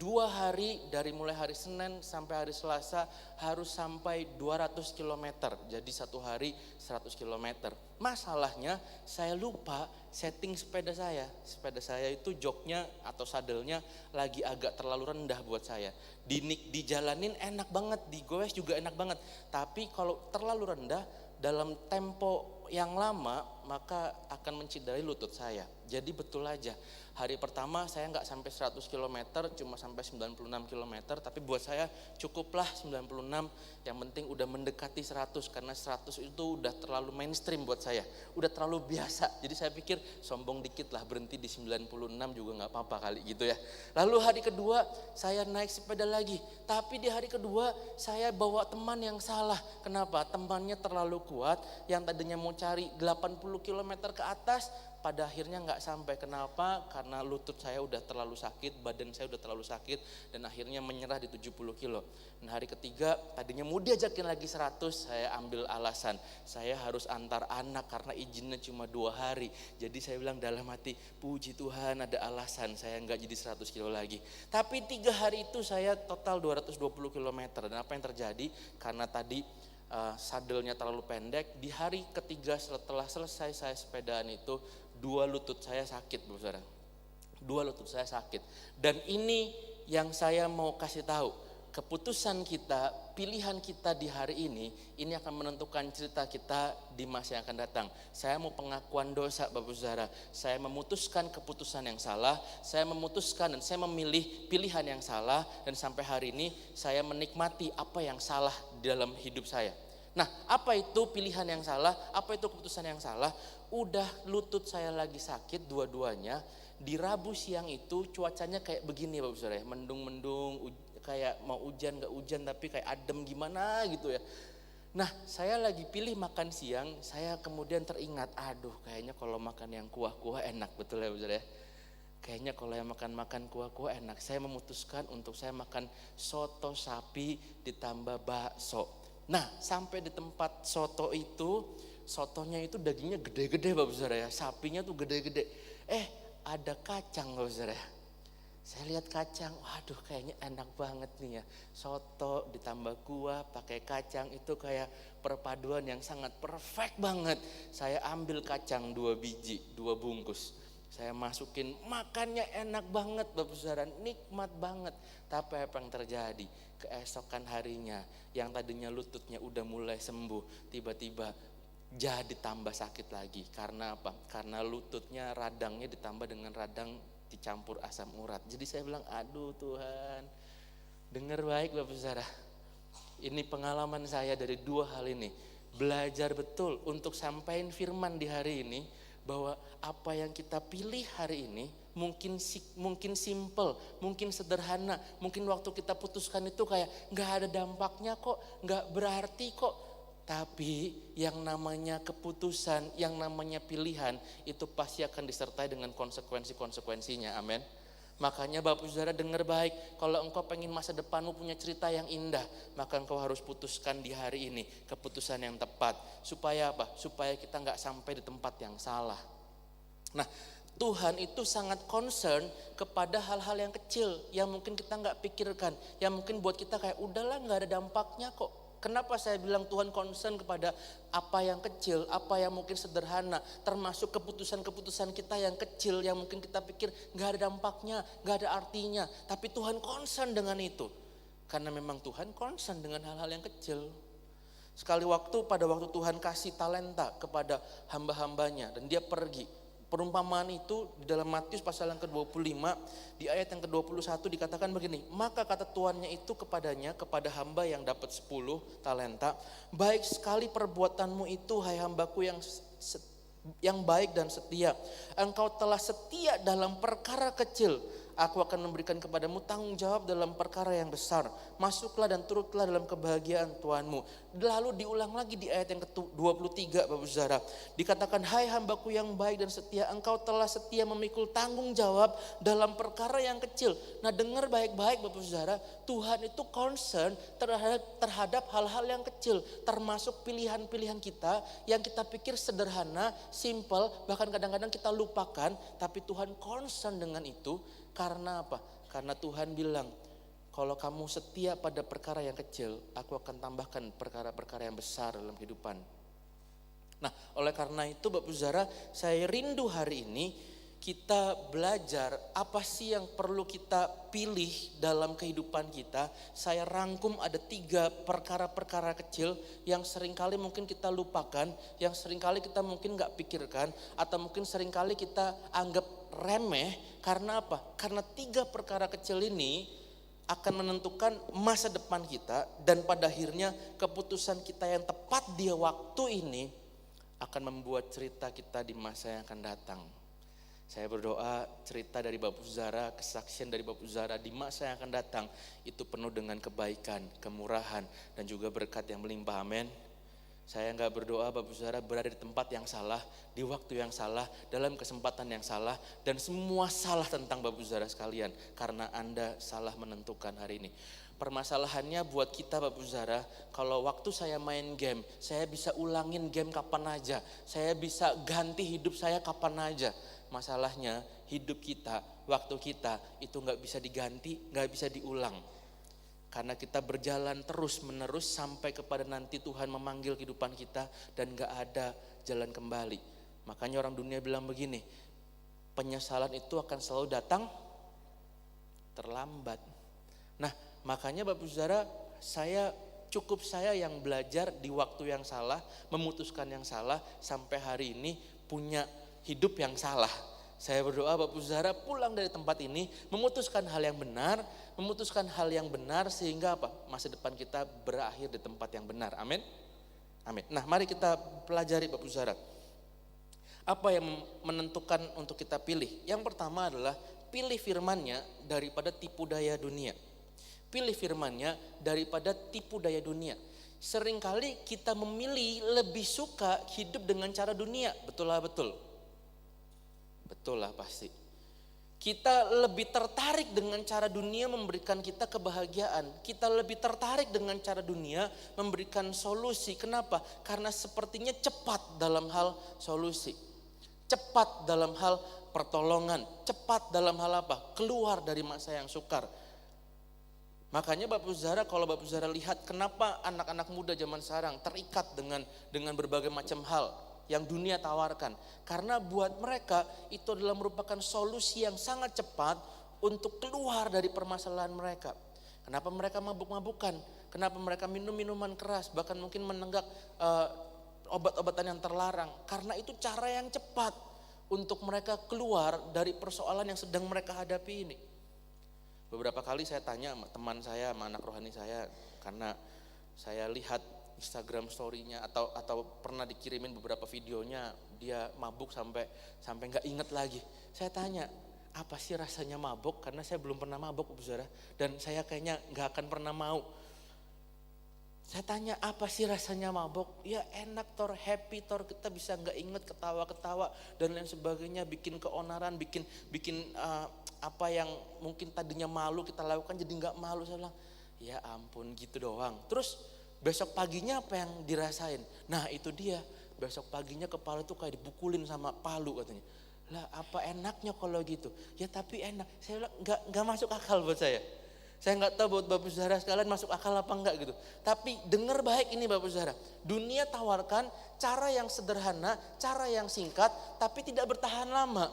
2 hari dari mulai hari Senin sampai hari Selasa harus sampai 200 km. Jadi 1 hari 100 km. Masalahnya saya lupa setting sepeda saya. Sepeda saya itu joknya atau sadelnya lagi agak terlalu rendah buat saya. Dijalanin enak banget, digoes juga enak banget. Tapi kalau terlalu rendah dalam tempo yang lama maka akan mencederai lutut saya. Jadi betul aja. Hari pertama saya nggak sampai 100 km, cuma sampai 96 km. Tapi buat saya cukuplah 96, yang penting udah mendekati 100. Karena 100 itu udah terlalu mainstream buat saya. Udah terlalu biasa. Jadi saya pikir sombong dikit lah, berhenti di 96 juga nggak apa-apa kali gitu ya. Lalu hari kedua saya naik sepeda lagi. Tapi di hari kedua saya bawa teman yang salah. Kenapa? Temannya terlalu kuat, yang tadinya mau cari 80 km ke atas, pada akhirnya nggak sampai. Kenapa? Karena lutut saya udah terlalu sakit, badan saya udah terlalu sakit, dan akhirnya menyerah di 70 kilo. Nah, hari ketiga tadinya mau diajakin lagi 100, saya ambil alasan saya harus antar anak karena izinnya cuma 2 hari. Jadi saya bilang dalam hati, puji Tuhan ada alasan saya nggak jadi 100 kilo lagi. Tapi 3 hari itu saya total 220 km. Dan apa yang terjadi? Karena tadi sadelnya terlalu pendek, di hari ketiga setelah selesai saya sepedaan itu 2 lutut saya sakit Bapak Saudara. 2 lutut saya sakit. Dan ini yang saya mau kasih tahu. Keputusan kita, pilihan kita di hari ini akan menentukan cerita kita di masa yang akan datang. Saya mau pengakuan dosa Bapak Saudara. Saya memutuskan keputusan yang salah, saya memutuskan dan saya memilih pilihan yang salah, dan sampai hari ini saya menikmati apa yang salah di dalam hidup saya. Nah, apa itu pilihan yang salah? Apa itu keputusan yang salah? Udah lutut saya lagi sakit dua-duanya. Di Rabu siang itu cuacanya kayak begini Bapak Saudara ya. Mendung-mendung, kayak mau hujan gak hujan tapi kayak adem gimana gitu ya. Nah, saya lagi pilih makan siang, saya kemudian teringat, aduh kayaknya kalau makan yang kuah-kuah enak, betul ya Bapak Saudara ya. Kayaknya kalau yang makan kuah-kuah enak. Saya memutuskan untuk saya makan soto sapi ditambah bakso. Nah, sampai di tempat soto itu, sotonya itu dagingnya gede-gede Bapak Saudara ya. Sapinya tuh gede-gede. Ada kacang Bapak Saudara ya. Saya lihat kacang, waduh kayaknya enak banget nih ya. Soto ditambah kuah pakai kacang itu kayak perpaduan yang sangat perfect banget. Saya ambil kacang 2 biji, 2 bungkus. Saya masukin, makannya enak banget Bapak Saudara, nikmat banget. Tapi apa yang terjadi? Keesokan harinya yang tadinya lututnya udah mulai sembuh, tiba-tiba jadi tambah sakit lagi. Karena apa? Karena lututnya radangnya ditambah dengan radang dicampur asam urat. Jadi saya bilang, aduh Tuhan, dengar baik Bapak Saudara. Ini pengalaman saya dari 2 hal ini. Belajar betul untuk sampaikan firman di hari ini, bahwa apa yang kita pilih hari ini mungkin simple, mungkin sederhana, mungkin waktu kita putuskan itu kayak nggak ada dampaknya kok, nggak berarti kok. Tapi yang namanya keputusan, yang namanya pilihan itu pasti akan disertai dengan konsekuensinya. Amin. Makanya Bapak Saudara dengar baik, kalau engkau pengen masa depanmu punya cerita yang indah, maka engkau harus putuskan di hari ini keputusan yang tepat. Supaya apa? Supaya kita nggak sampai di tempat yang salah. Nah, Tuhan itu sangat concern kepada hal-hal yang kecil yang mungkin kita nggak pikirkan, yang mungkin buat kita kayak udahlah nggak ada dampaknya kok. Kenapa saya bilang Tuhan concern kepada apa yang kecil, apa yang mungkin sederhana, termasuk keputusan-keputusan kita yang kecil yang mungkin kita pikir gak ada dampaknya, gak ada artinya. Tapi Tuhan concern dengan itu. Karena memang Tuhan concern dengan hal-hal yang kecil. Sekali waktu pada waktu Tuhan kasih talenta kepada hamba-hambanya dan dia pergi. Perumpamaan itu di dalam Matius pasal yang ke-25 di ayat yang ke-21 dikatakan begini, maka kata tuannya itu kepadanya, kepada hamba yang dapat 10 talenta, baik sekali perbuatanmu itu hai hambaku yang baik dan setia. Engkau telah setia dalam perkara kecil, aku akan memberikan kepadamu tanggung jawab dalam perkara yang besar. Masuklah dan turutlah dalam kebahagiaan Tuhanmu. Lalu diulang lagi di ayat yang ke-23 Bapak Saudara. Dikatakan, hai hambaku yang baik dan setia, engkau telah setia memikul tanggung jawab dalam perkara yang kecil. Nah dengar baik-baik Bapak Saudara, Tuhan itu concern terhadap hal-hal yang kecil. Termasuk pilihan-pilihan kita yang kita pikir sederhana, simple, bahkan kadang-kadang kita lupakan. Tapi Tuhan concern dengan itu. Karena apa? Karena Tuhan bilang, kalau kamu setia pada perkara yang kecil, aku akan tambahkan perkara-perkara yang besar dalam kehidupan. Nah, oleh karena itu Bapak Saudara, saya rindu hari ini kita belajar apa sih yang perlu kita pilih dalam kehidupan kita. Saya rangkum ada 3 perkara-perkara kecil yang seringkali mungkin kita lupakan, yang seringkali kita mungkin gak pikirkan, atau mungkin seringkali kita anggap remeh. Karena apa? Karena 3 perkara kecil ini akan menentukan masa depan kita, dan pada akhirnya keputusan kita yang tepat di waktu ini akan membuat cerita kita di masa yang akan datang. Saya berdoa cerita dari Bapak Saudara, kesaksian dari Bapak Saudara di masa yang akan datang itu penuh dengan kebaikan, kemurahan, dan juga berkat yang melimpah. Amin. Saya enggak berdoa Bapak Saudara berada di tempat yang salah, di waktu yang salah, dalam kesempatan yang salah, dan semua salah tentang Bapak Saudara sekalian karena Anda salah menentukan hari ini. Permasalahannya buat kita Bapak Saudara, kalau waktu saya main game, saya bisa ulangin game kapan aja, saya bisa ganti hidup saya kapan aja. Masalahnya hidup kita, waktu kita itu gak bisa diganti, gak bisa diulang. Karena kita berjalan terus menerus sampai kepada nanti Tuhan memanggil kehidupan kita dan gak ada jalan kembali. Makanya orang dunia bilang begini, penyesalan itu akan selalu datang terlambat. Nah makanya Bapak Saudara, saya yang belajar di waktu yang salah, memutuskan yang salah, sampai hari ini punya hidup yang salah. Saya berdoa Bapak Saudara pulang dari tempat ini memutuskan hal yang benar, sehingga apa? Masa depan kita berakhir di tempat yang benar. Amin. Amin. Nah, mari kita pelajari Bapak Saudara. Apa yang menentukan untuk kita pilih? Yang pertama adalah pilih firman-Nya daripada tipu daya dunia. Pilih firman-Nya daripada tipu daya dunia. Seringkali kita memilih lebih suka hidup dengan cara dunia. Betul lah, betul. Betul lah pasti. Kita lebih tertarik dengan cara dunia memberikan kita kebahagiaan. Kita lebih tertarik dengan cara dunia memberikan solusi. Kenapa? Karena sepertinya cepat dalam hal solusi. Cepat dalam hal pertolongan. Cepat dalam hal apa? Keluar dari masa yang sukar. Makanya Bapak Saudara, kalau Bapak Saudara lihat kenapa anak-anak muda zaman sekarang terikat dengan berbagai macam hal yang dunia tawarkan. Karena buat mereka itu adalah merupakan solusi yang sangat cepat untuk keluar dari permasalahan mereka. Kenapa mereka mabuk-mabukan? Kenapa mereka minum minuman keras? Bahkan mungkin menenggak obat-obatan yang terlarang. Karena itu cara yang cepat untuk mereka keluar dari persoalan yang sedang mereka hadapi ini. Beberapa kali saya tanya sama teman saya, sama anak rohani saya, karena saya lihat Instagram story-nya atau pernah dikirimin beberapa videonya dia mabuk sampai nggak inget lagi. Saya tanya, apa sih rasanya mabuk? Karena saya belum pernah mabuk, saudara, dan saya kayaknya nggak akan pernah mau. Saya tanya, apa sih rasanya mabuk? Ya enak tor, happy tor, kita bisa nggak inget, ketawa-ketawa dan lain sebagainya, bikin keonaran, bikin apa yang mungkin tadinya malu kita lakukan jadi nggak malu. Saya bilang, ya ampun gitu doang. Terus besok paginya apa yang dirasain? Nah itu dia, besok paginya kepala itu kayak dipukulin sama palu katanya. Lah apa enaknya kalau gitu? Ya tapi enak. Saya bilang nggak masuk akal buat saya. Saya nggak tahu buat Bapak Saudara sekalian masuk akal apa enggak gitu. Tapi dengar baik ini Bapak Saudara. Dunia tawarkan cara yang sederhana, cara yang singkat, tapi tidak bertahan lama.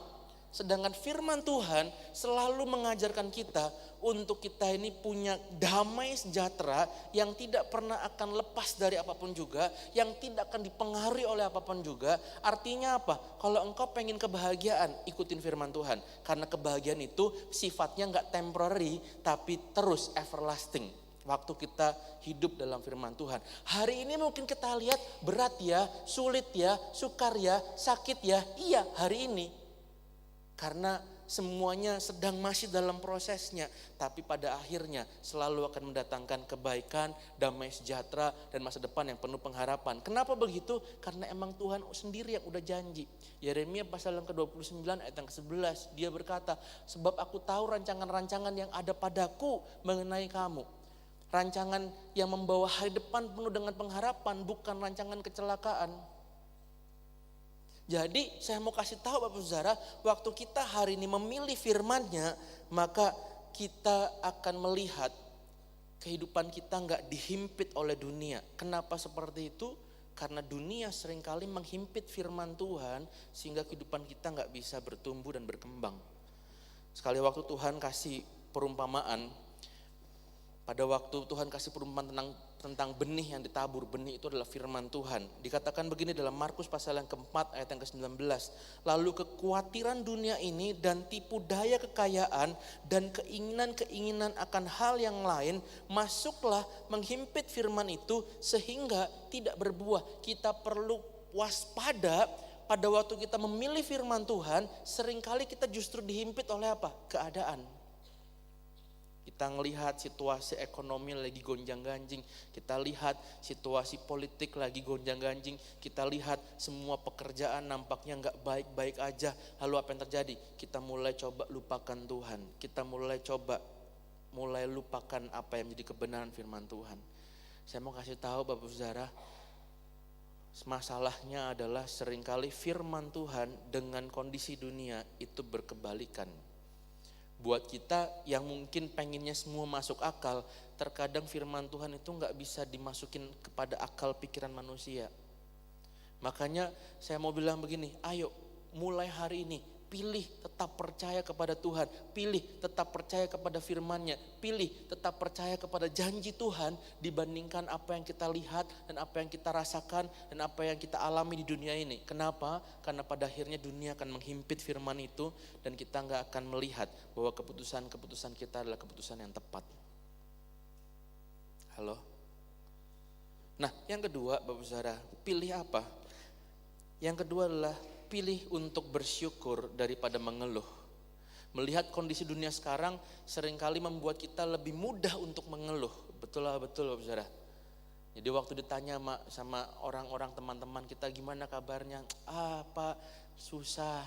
Sedangkan firman Tuhan selalu mengajarkan kita untuk kita ini punya damai sejahtera yang tidak pernah akan lepas dari apapun juga, yang tidak akan dipengaruhi oleh apapun juga. Artinya apa? Kalau engkau pengen kebahagiaan, ikutin firman Tuhan. Karena kebahagiaan itu sifatnya nggak temporary, tapi terus everlasting. Waktu kita hidup dalam firman Tuhan. Hari ini mungkin kita lihat berat ya, sulit ya, sukar ya, sakit ya. Iya, hari ini. Karena semuanya sedang masih dalam prosesnya. Tapi pada akhirnya selalu akan mendatangkan kebaikan, damai sejahtera, dan masa depan yang penuh pengharapan. Kenapa begitu? Karena emang Tuhan sendiri yang udah janji. Yeremia pasal yang ke-29 ayat yang ke-11. Dia berkata, sebab aku tahu rancangan-rancangan yang ada padaku mengenai kamu. Rancangan yang membawa hari depan penuh dengan pengharapan, bukan rancangan kecelakaan. Jadi saya mau kasih tahu Bapak Saudara, waktu kita hari ini memilih firman-Nya, maka kita akan melihat kehidupan kita nggak dihimpit oleh dunia. Kenapa seperti itu? Karena dunia seringkali menghimpit firman Tuhan sehingga kehidupan kita nggak bisa bertumbuh dan berkembang. Sekali waktu Tuhan kasih perumpamaan, pada waktu Tuhan kasih perumpamaan tentang benih yang ditabur, benih itu adalah firman Tuhan. Dikatakan begini dalam Markus pasal yang keempat ayat yang ke-19. Lalu kekhawatiran dunia ini dan tipu daya kekayaan dan keinginan-keinginan akan hal yang lain masuklah menghimpit firman itu sehingga tidak berbuah. Kita perlu waspada pada waktu kita memilih firman Tuhan, seringkali kita justru dihimpit oleh apa? Keadaan. Kita ngelihat situasi ekonomi lagi gonjang-ganjing, kita lihat situasi politik lagi gonjang-ganjing, kita lihat semua pekerjaan nampaknya nggak baik-baik aja. Lalu apa yang terjadi? Kita mulai coba lupakan Tuhan, kita mulai lupakan apa yang menjadi kebenaran firman Tuhan. Saya mau kasih tahu Bapak Saudara, masalahnya adalah seringkali firman Tuhan dengan kondisi dunia itu berkebalikan. Buat kita yang mungkin pengennya semua masuk akal, terkadang firman Tuhan itu gak bisa dimasukin kepada akal pikiran manusia. Makanya saya mau bilang begini, ayo mulai hari ini pilih tetap percaya kepada Tuhan, pilih tetap percaya kepada firman-Nya, pilih tetap percaya kepada janji Tuhan dibandingkan apa yang kita lihat dan apa yang kita rasakan dan apa yang kita alami di dunia ini. Kenapa? Karena pada akhirnya dunia akan menghimpit firman itu dan kita gak akan melihat bahwa keputusan-keputusan kita adalah keputusan yang tepat. Halo? Nah, yang kedua Bapak Saudara, pilih apa? Yang kedua adalah pilih untuk bersyukur daripada mengeluh. Melihat kondisi dunia sekarang seringkali membuat kita lebih mudah untuk mengeluh. Betul Bapak Saudara. Jadi waktu ditanya sama orang-orang teman-teman kita, gimana kabarnya? Pak susah,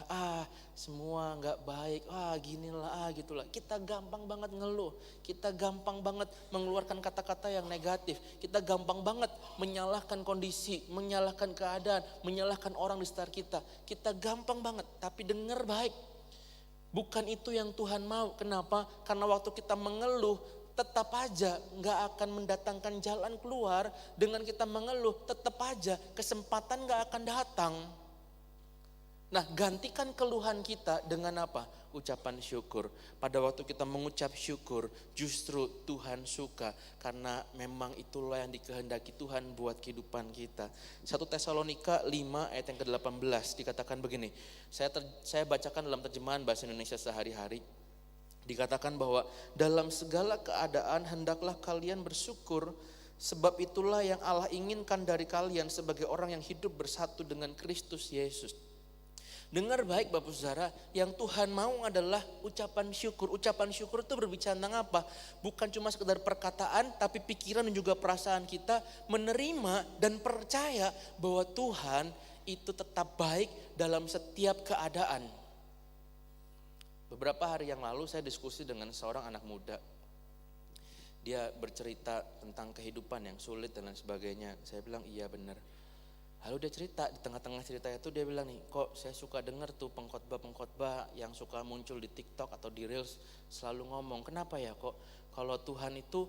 semua gak baik, ginilah, gitulah. Kita gampang banget ngeluh, kita gampang banget mengeluarkan kata-kata yang negatif. Kita gampang banget menyalahkan kondisi, menyalahkan keadaan, menyalahkan orang di sekitar kita. Kita gampang banget, tapi dengar baik. Bukan itu yang Tuhan mau. Kenapa? Karena waktu kita mengeluh, tetap aja gak akan mendatangkan jalan keluar. Dengan kita mengeluh, tetap aja kesempatan gak akan datang. Nah, gantikan keluhan kita dengan apa? Ucapan syukur. Pada waktu kita mengucap syukur, justru Tuhan suka. Karena memang itulah yang dikehendaki Tuhan buat kehidupan kita. 1 Tesalonika 5 ayat yang ke-18 dikatakan begini. Saya bacakan dalam terjemahan bahasa Indonesia sehari-hari. Dikatakan bahwa dalam segala keadaan hendaklah kalian bersyukur. Sebab itulah yang Allah inginkan dari kalian sebagai orang yang hidup bersatu dengan Kristus Yesus. Dengar baik Bapak Saudara, yang Tuhan mau adalah ucapan syukur. Ucapan syukur itu berbicara tentang apa? Bukan cuma sekedar perkataan, tapi pikiran dan juga perasaan kita menerima dan percaya bahwa Tuhan itu tetap baik dalam setiap keadaan. Beberapa hari yang lalu saya diskusi dengan seorang anak muda. Dia bercerita tentang kehidupan yang sulit dan lain sebagainya. Saya bilang iya benar. Lalu dia cerita, di tengah-tengah cerita itu dia bilang nih, kok saya suka dengar tuh pengkhotbah-pengkhotbah yang suka muncul di TikTok atau di Reels selalu ngomong, kenapa ya kok kalau Tuhan itu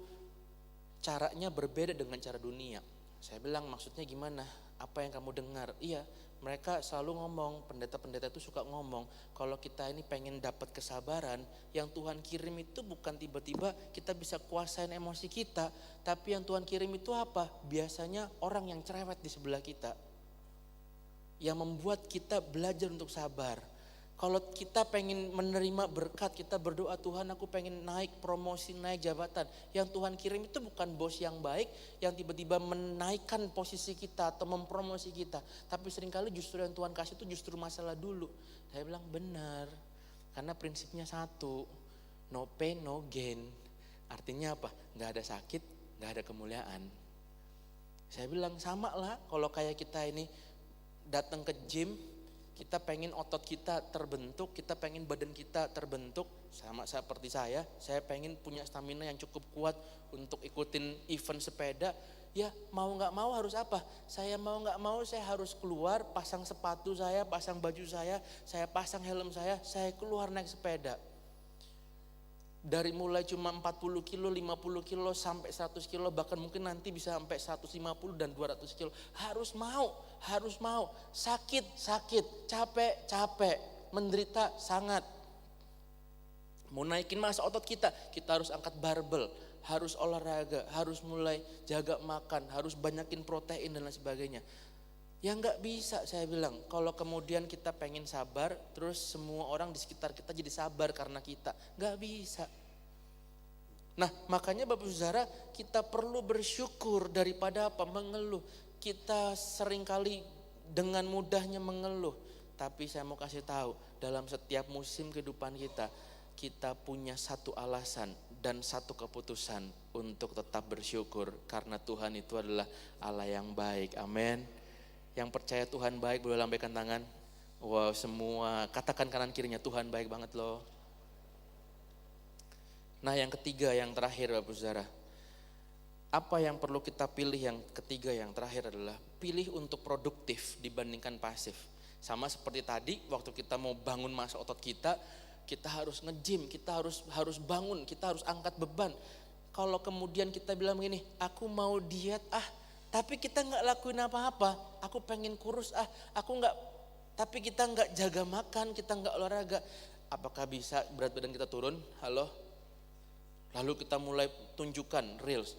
caranya berbeda dengan cara dunia. Saya bilang, maksudnya gimana? Apa yang kamu dengar? Iya, mereka selalu ngomong, pendeta-pendeta itu suka ngomong, kalau kita ini pengen dapat kesabaran, yang Tuhan kirim itu bukan tiba-tiba kita bisa kuasain emosi kita, tapi yang Tuhan kirim itu apa? Biasanya orang yang cerewet di sebelah kita, yang membuat kita belajar untuk sabar. Kalau kita pengen menerima berkat, kita berdoa, Tuhan aku pengen naik promosi, naik jabatan. Yang Tuhan kirim itu bukan bos yang baik, yang tiba-tiba menaikkan posisi kita atau mempromosi kita. Tapi seringkali justru yang Tuhan kasih itu justru masalah dulu. Saya bilang benar, karena prinsipnya satu, no pain, no gain. Artinya apa? Gak ada sakit, gak ada kemuliaan. Saya bilang sama lah kalau kayak kita ini datang ke gym, kita pengen otot kita terbentuk, kita pengen badan kita terbentuk. Sama seperti saya pengen punya stamina yang cukup kuat untuk ikutin event sepeda. Ya mau gak mau harus apa? Saya mau gak mau saya harus keluar, pasang sepatu saya, pasang baju saya pasang helm saya keluar naik sepeda. Dari mulai cuma 40 kilo, 50 kilo sampai 100 kilo, bahkan mungkin nanti bisa sampai 150 dan 200 kilo. Harus mau, sakit, capek, menderita sangat. Mau naikin massa otot kita harus angkat barbel, harus olahraga, harus mulai jaga makan, harus banyakin protein dan lain sebagainya. Ya nggak bisa saya bilang, kalau kemudian kita pengen sabar, terus semua orang di sekitar kita jadi sabar karena kita, nggak bisa. Nah makanya Bapak Saudara, kita perlu bersyukur daripada apa? Mengeluh. Kita seringkali dengan mudahnya mengeluh, tapi saya mau kasih tahu, dalam setiap musim kehidupan kita punya satu alasan dan satu keputusan untuk tetap bersyukur, karena Tuhan itu adalah Allah yang baik. Amin. Yang percaya Tuhan baik boleh lambaikan tangan. Wow, semua katakan kanan kirinya, Tuhan baik banget loh. Nah yang ketiga, yang terakhir Bapak Saudara, apa yang perlu kita pilih? Yang ketiga, yang terakhir adalah pilih untuk produktif dibandingkan pasif. Sama seperti tadi, waktu kita mau bangun massa otot kita harus nge-gym, kita harus bangun, kita harus angkat beban. Kalau kemudian kita bilang begini, aku mau diet tapi kita nggak lakuin apa-apa, aku pengen kurus tapi kita nggak jaga makan, kita nggak olahraga, apakah bisa berat badan kita turun? Halo? Lalu kita mulai tunjukkan reels.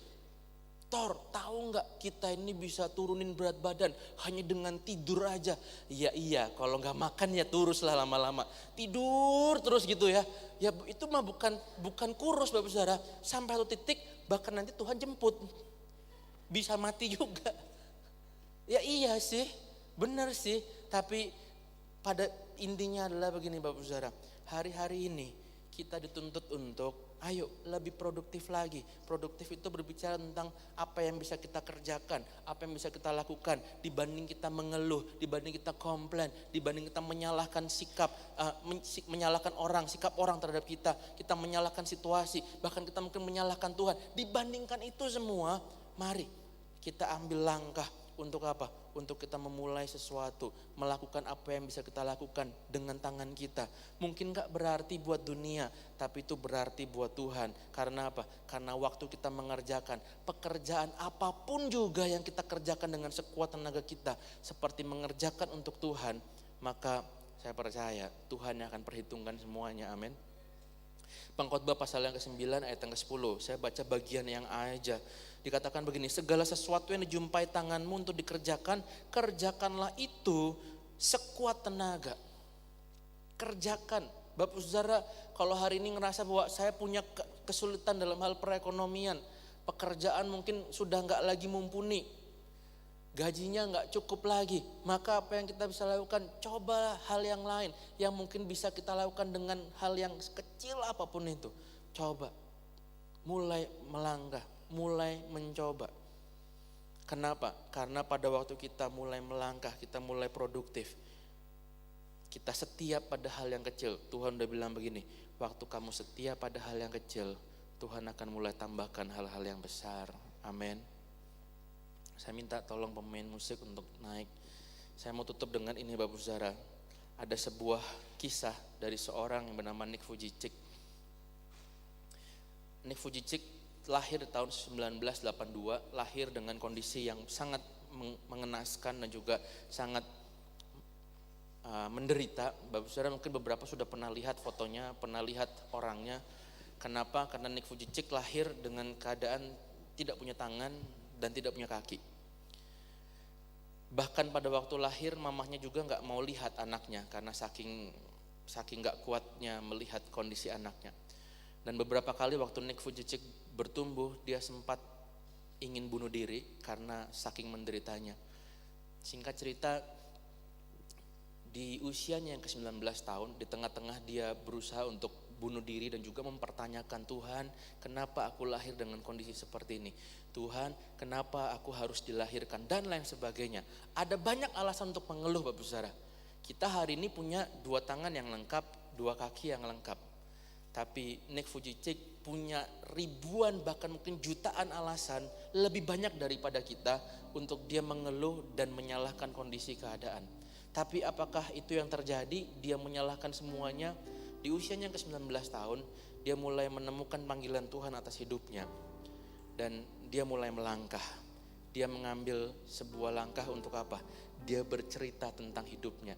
Tahu nggak kita ini bisa turunin berat badan hanya dengan tidur aja? Iya, kalau nggak makan ya turus lah lama-lama. Tidur terus gitu ya. Ya itu mah bukan kurus Bapak Saudara. Sampai satu titik bahkan nanti Tuhan jemput. Bisa mati juga. Ya iya sih, benar sih. Tapi pada intinya adalah begini Bapak Saudara. Hari-hari ini kita dituntut untuk ayo lebih produktif lagi. Produktif itu berbicara tentang apa yang bisa kita kerjakan, apa yang bisa kita lakukan, dibanding kita mengeluh, dibanding kita komplain, dibanding kita menyalahkan menyalahkan orang, sikap orang terhadap kita menyalahkan situasi, bahkan kita mungkin menyalahkan Tuhan. Dibandingkan itu semua, mari kita ambil langkah untuk apa? Untuk kita memulai sesuatu, melakukan apa yang bisa kita lakukan dengan tangan kita. Mungkin gak berarti buat dunia, tapi itu berarti buat Tuhan. Karena apa? Karena waktu kita mengerjakan pekerjaan apapun juga yang kita kerjakan dengan sekuat tenaga kita, seperti mengerjakan untuk Tuhan, maka saya percaya Tuhan yang akan perhitungkan semuanya. Amin. Pengkhotbah pasal yang ke-9 ayat yang ke-10, saya baca bagian yang A aja. Dikatakan begini, segala sesuatu yang dijumpai tanganmu untuk dikerjakan, kerjakanlah itu sekuat tenaga. Kerjakan. Bapak Saudara, kalau hari ini ngerasa bahwa saya punya kesulitan dalam hal perekonomian, pekerjaan mungkin sudah gak lagi mumpuni, gajinya gak cukup lagi, maka apa yang kita bisa lakukan? Coba hal yang lain yang mungkin bisa kita lakukan dengan hal yang kecil apapun itu. Coba, mulai melangkah, mulai mencoba. Kenapa? Karena pada waktu kita mulai melangkah, kita mulai produktif, kita setia pada hal yang kecil. Tuhan udah bilang begini, waktu kamu setia pada hal yang kecil, Tuhan akan mulai tambahkan hal-hal yang besar. Amin. Saya minta tolong pemain musik untuk naik. Saya mau tutup dengan ini Bapak Saudara. Ada sebuah kisah dari seorang yang bernama Nick Vujicic. Nick Vujicic lahir di tahun 1982, lahir dengan kondisi yang sangat mengenaskan dan juga sangat menderita. Bapak saudara mungkin beberapa sudah pernah lihat fotonya, pernah lihat orangnya. Kenapa? Karena Nick Vujicic lahir dengan keadaan tidak punya tangan dan tidak punya kaki. Bahkan pada waktu lahir mamahnya juga nggak mau lihat anaknya karena saking nggak kuatnya melihat kondisi anaknya. Dan beberapa kali waktu Nick Vujicic bertumbuh, dia sempat ingin bunuh diri karena saking menderitanya. Singkat cerita, di usianya yang ke-19 tahun, di tengah-tengah dia berusaha untuk bunuh diri dan juga mempertanyakan, Tuhan, kenapa aku lahir dengan kondisi seperti ini? Tuhan, kenapa aku harus dilahirkan? Dan lain sebagainya. Ada banyak alasan untuk mengeluh, Bapak Saudara. Kita hari ini punya 2 tangan yang lengkap, 2 kaki yang lengkap. Tapi Nick Vujicic punya ribuan bahkan mungkin jutaan alasan lebih banyak daripada kita untuk dia mengeluh dan menyalahkan kondisi keadaan. Tapi apakah itu yang terjadi? Dia menyalahkan semuanya. Di usianya yang ke-19 tahun, dia mulai menemukan panggilan Tuhan atas hidupnya. Dan dia mulai melangkah. Dia mengambil sebuah langkah untuk apa? Dia bercerita tentang hidupnya.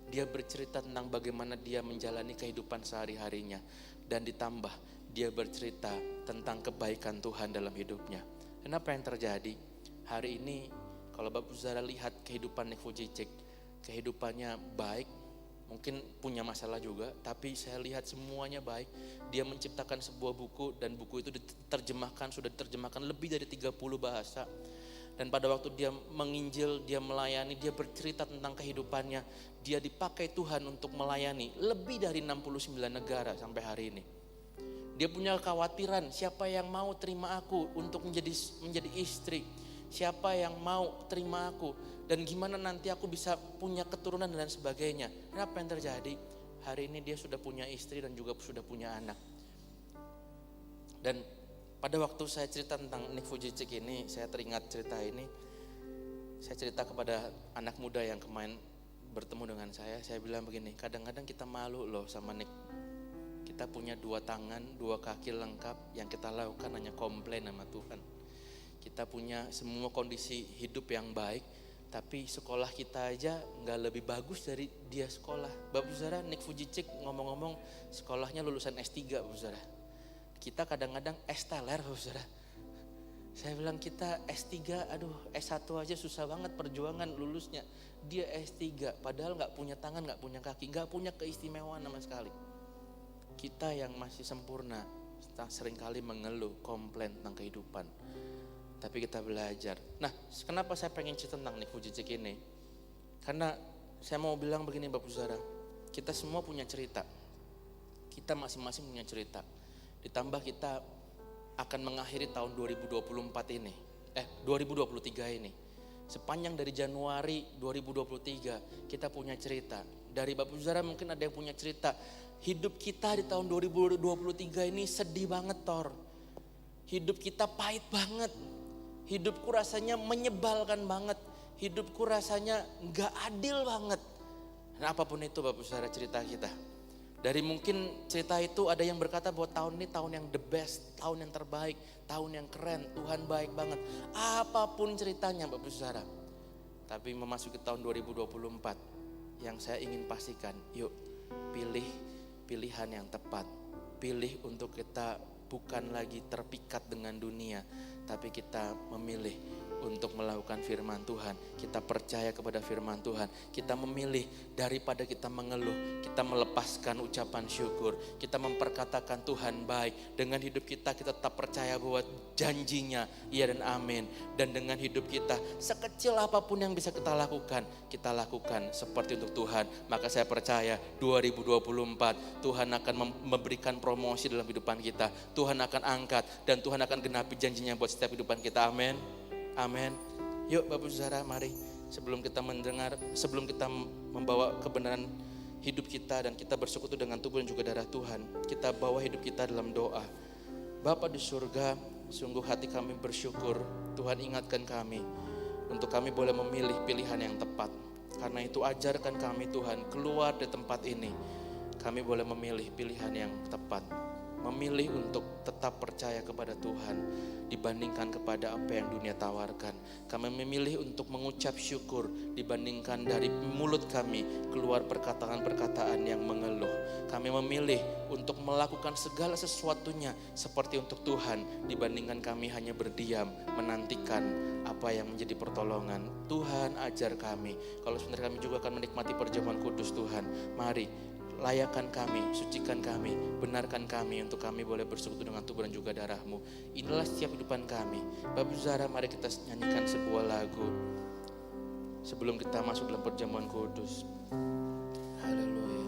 Dia bercerita tentang bagaimana dia menjalani kehidupan sehari-harinya. Dan ditambah, dia bercerita tentang kebaikan Tuhan dalam hidupnya. Dan apa yang terjadi? Hari ini, kalau Bapak Saudara lihat kehidupan Nick Vujicic, kehidupannya baik, mungkin punya masalah juga, tapi saya lihat semuanya baik. Dia menciptakan sebuah buku dan buku itu sudah diterjemahkan lebih dari 30 bahasa. Dan pada waktu dia menginjil, dia melayani, dia bercerita tentang kehidupannya. Dia dipakai Tuhan untuk melayani lebih dari 69 negara sampai hari ini. Dia punya kekhawatiran, siapa yang mau terima aku untuk menjadi istri? Siapa yang mau terima aku? Dan gimana nanti aku bisa punya keturunan dan sebagainya. Dan apa yang terjadi? Hari ini dia sudah punya istri dan juga sudah punya anak. Dan pada waktu saya cerita tentang Nick Vujicic ini, saya teringat cerita ini. Saya cerita kepada anak muda yang kemarin bertemu dengan saya bilang begini, kadang-kadang kita malu loh sama Nick. Kita punya 2 tangan, 2 kaki lengkap, yang kita lakukan hanya komplain sama Tuhan. Kita punya semua kondisi hidup yang baik, tapi sekolah kita aja nggak lebih bagus dari dia sekolah. Bapak Saudara, Nick Vujicic ngomong-ngomong sekolahnya lulusan S3, Bapak Saudara. Kita kadang-kadang S-teler, Bapak Saudara. Saya bilang kita S3, S1 aja susah banget perjuangan lulusnya. Dia S3, padahal nggak punya tangan, nggak punya kaki, nggak punya keistimewaan sama sekali. Kita yang masih sempurna, seringkali mengeluh, komplain tentang kehidupan. Tapi kita belajar. Nah, kenapa saya pengen cerita tentang Nick Vujicic ini? Karena saya mau bilang begini Bapak Saudara, kita semua punya cerita. Kita masing-masing punya cerita. Ditambah kita akan mengakhiri tahun 2023 ini. Sepanjang dari Januari 2023 kita punya cerita. Dari Bapak Saudara mungkin ada yang punya cerita. Hidup kita di tahun 2023 ini sedih banget, Tor. Hidup kita pahit banget. Hidupku rasanya menyebalkan banget. Hidupku rasanya gak adil banget. Dan apapun itu Bapak Saudara cerita kita. Dari mungkin cerita itu ada yang berkata bahwa tahun ini tahun yang the best, tahun yang terbaik, tahun yang keren, Tuhan baik banget. Apapun ceritanya Bapak Saudara. Tapi memasuki tahun 2024, yang saya ingin pastikan, yuk pilih pilihan yang tepat. Pilih untuk kita bukan lagi terpikat dengan dunia, tapi kita memilih untuk melakukan firman Tuhan. Kita percaya kepada firman Tuhan. Kita memilih daripada kita mengeluh, kita melepaskan ucapan syukur. Kita memperkatakan Tuhan baik. Dengan hidup kita tetap percaya bahwa janjinya iya dan amin. Dan dengan hidup kita sekecil apapun yang bisa kita lakukan seperti untuk Tuhan. Maka saya percaya 2024 Tuhan akan memberikan promosi dalam kehidupan kita. Tuhan akan angkat dan Tuhan akan genapi janjinya buat setiap kehidupan kita. Amin. Amin. Yuk Bapak Saudara, mari sebelum kita membawa kebenaran hidup kita dan kita bersekutu dengan tubuh dan juga darah Tuhan, kita bawa hidup kita dalam doa. Bapa di surga, sungguh hati kami bersyukur Tuhan ingatkan kami untuk kami boleh memilih pilihan yang tepat. Karena itu ajarkan kami Tuhan keluar dari tempat ini, kami boleh memilih pilihan yang tepat. memilih untuk tetap percaya kepada Tuhan dibandingkan kepada apa yang dunia tawarkan. Kami memilih untuk mengucap syukur dibandingkan dari mulut kami keluar perkataan-perkataan yang mengeluh. Kami memilih untuk melakukan segala sesuatunya seperti untuk Tuhan dibandingkan kami hanya berdiam menantikan apa yang menjadi pertolongan. Tuhan ajar kami. Kalau sebentar kami juga akan menikmati perjamuan kudus Tuhan. Mari layakan kami, sucikan kami, benarkan kami untuk kami boleh bersekutu dengan tubuh dan juga darah-Mu. Inilah setiap kehidupan kami. Bapak Saudara, mari kita nyanyikan sebuah lagu sebelum kita masuk dalam perjamuan kudus. Haleluya.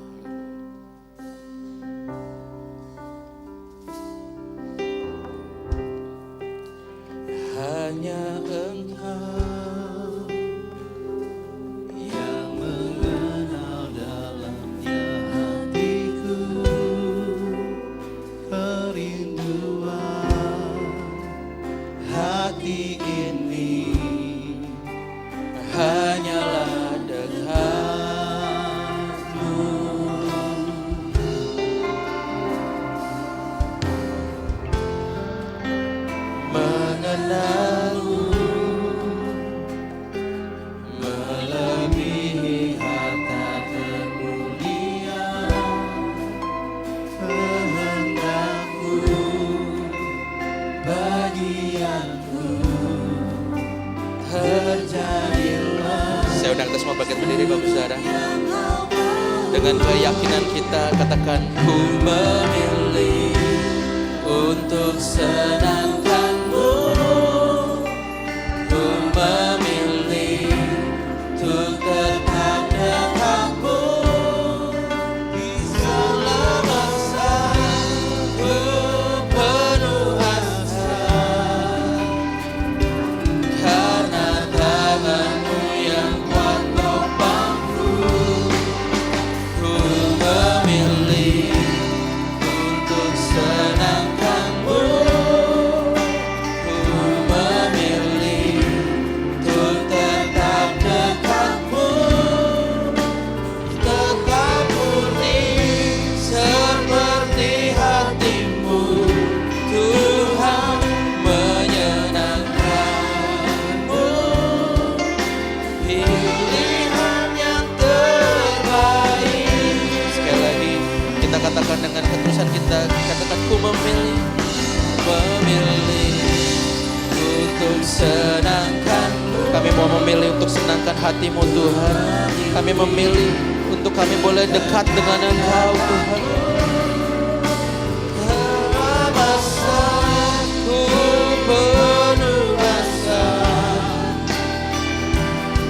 Hanya Engkau yang mengenal dalamnya hatiku, kerinduan hati ini hanyalah dekat-Mu. Mengenal-Mu melebihi harta kemuliaan, kehendak-Mu bagianku terjadilah. Saya undang kita semua bangkit berdiri Bapak Saudara. Dengan keyakinan kita katakan, ku memilih untuk senangkan-Mu, ku memilih untuk tetap dekat-Mu di segala masa, ku penuh asa karena tangan-Mu yang kuat topangku. Ku memilih untuk senangkan-Mu, ku memilih untuk tetap dekat-Mu, tetap murni seperti hati-Mu, Tuhan, menyenangkan-Mu, pilihan yang terbaik. Sekali lagi kita katakan dengan ketulusan kita, katakan ku memilih untuk senangkan. Kami mau memilih untuk senangkan hati-Mu Tuhan. Kami memilih untuk kami boleh dekat dengan Engkau Tuhan. Dalam masa ku penuh asa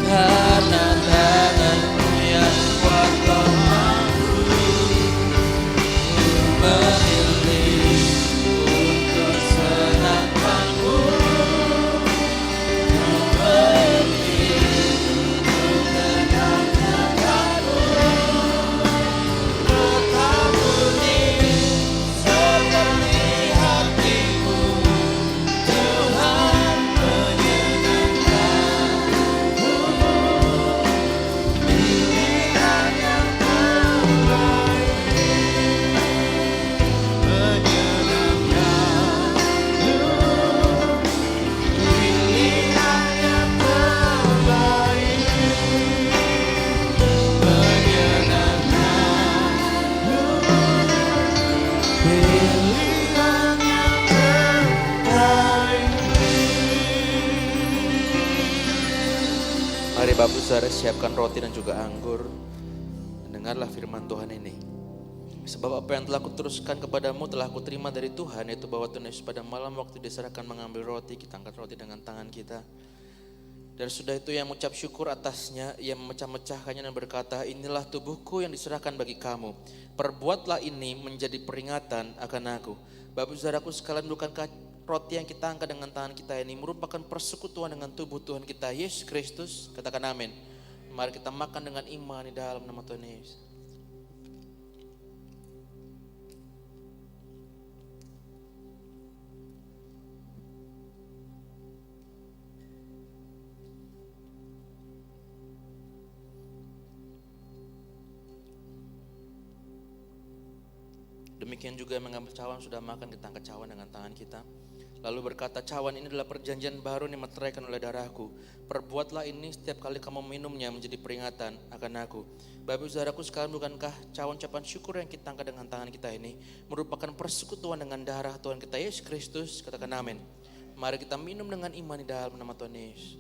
karena tangan-Mu yang kuat topangku. Ku memilih untuk senangkan-Mu, ku memilih untuk tetap dekat-Mu, tetap murni seperti hati-Mu, Tuhan, menyenangkan-Mu, pilihan yang terbaik, menyenangkan-Mu, pilihan yang terbaik, menyenangkan-Mu, pilihan yang terbaik. Mari Bapak Saudara siapkan roti dan juga anggur. Dengarlah firman Tuhan ini. Sebab apa yang telah kuteruskan kepadamu telah kuterima dari Tuhan, yaitu bahwa Tuhan Yesus pada malam waktu diserahkan mengambil roti, kita angkat roti dengan tangan kita. Dan sudah itu yang mengucap syukur atasnya, ia memecah-mecahkannya dan berkata, inilah tubuhku yang diserahkan bagi kamu. Perbuatlah ini menjadi peringatan akan aku. Bapak Saudaraku sekalian, bukan roti yang kita angkat dengan tangan kita ini merupakan persekutuan dengan tubuh Tuhan kita Yesus Kristus? Katakan amin. Mari kita makan dengan iman di dalam nama Tuhan Yesus. Demikian juga yang mengambil cawan sudah makan, kita angkat cawan dengan tangan kita. Lalu berkata, cawan ini adalah perjanjian baru yang dimeteraikan oleh darahku. Perbuatlah ini setiap kali kamu minumnya menjadi peringatan akan aku. Bapak Ibu Saudaraku sekalian, bukankah cawan ucapan syukur yang kita angkat dengan tangan kita ini merupakan persekutuan dengan darah Tuhan kita Yesus Kristus? Katakan amin. Mari kita minum dengan iman di dalam nama Tuhan Yesus.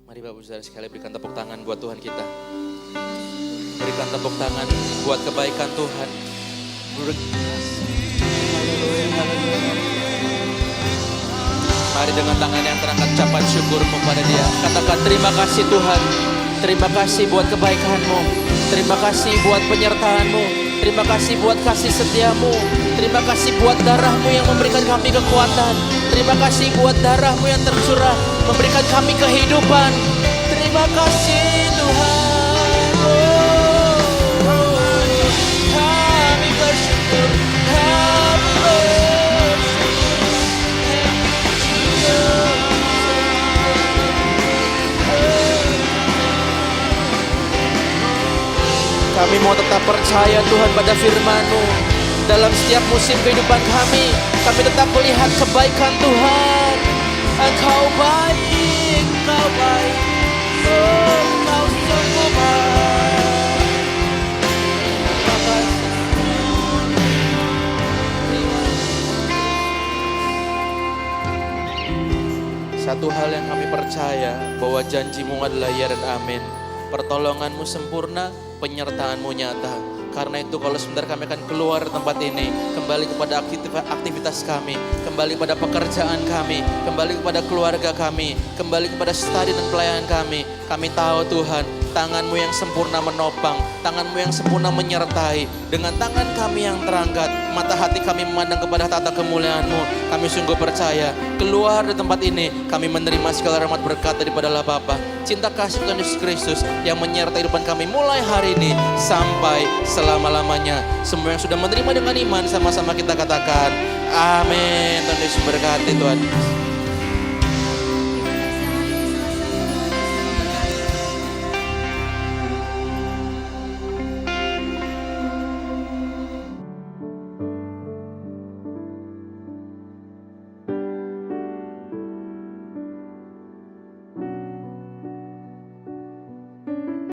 Mari Bapak Ibu Saudara sekalian berikan tepuk tangan buat Tuhan kita. Berikan tepuk tangan buat kebaikan Tuhan. Mari dengan tangan yang terangkat ucapan syukurmu pada Dia. Katakan terima kasih Tuhan. Terima kasih buat kebaikan-Mu. Terima kasih buat penyertaan-Mu. Terima kasih buat kasih setiamu. Terima kasih buat darah-Mu yang memberikan kami kekuatan. Terima kasih buat darah-Mu yang tercurah memberikan kami kehidupan. Terima kasih Tuhan. Kami bersyukur. Kami bersyukur. Kami mau tetap percaya Tuhan pada firman-Mu. Dalam setiap musim kehidupan kami tetap melihat kebaikan Tuhan. Engkau baik, Engkau baik, oh, Engkau sungguh baik. Terima kasih. Satu hal yang kami percaya, bahwa janji-Mu adalah ya dan amin. Pertolongan-Mu sempurna, penyertaan-Mu nyata. Karena itu kalau sebentar kami akan keluar dari tempat ini, kembali kepada aktivitas kami, kembali kepada pekerjaan kami, kembali kepada keluarga kami, kembali kepada study dan pelayanan kami. Kami tahu Tuhan, tangan-Mu yang sempurna menopang, tangan-Mu yang sempurna menyertai. Dengan tangan kami yang terangkat, mata hati kami memandang kepada tata kemuliaan-Mu. Kami sungguh percaya, keluar dari tempat ini, kami menerima segala rahmat berkat daripada Allah Bapa. Cinta kasih Tuhan Yesus Kristus yang menyertai kehidupan kami mulai hari ini sampai selama-lamanya. Semua yang sudah menerima dengan iman, sama-sama kita katakan amin. Tuhan Yesus berkati Tuhan.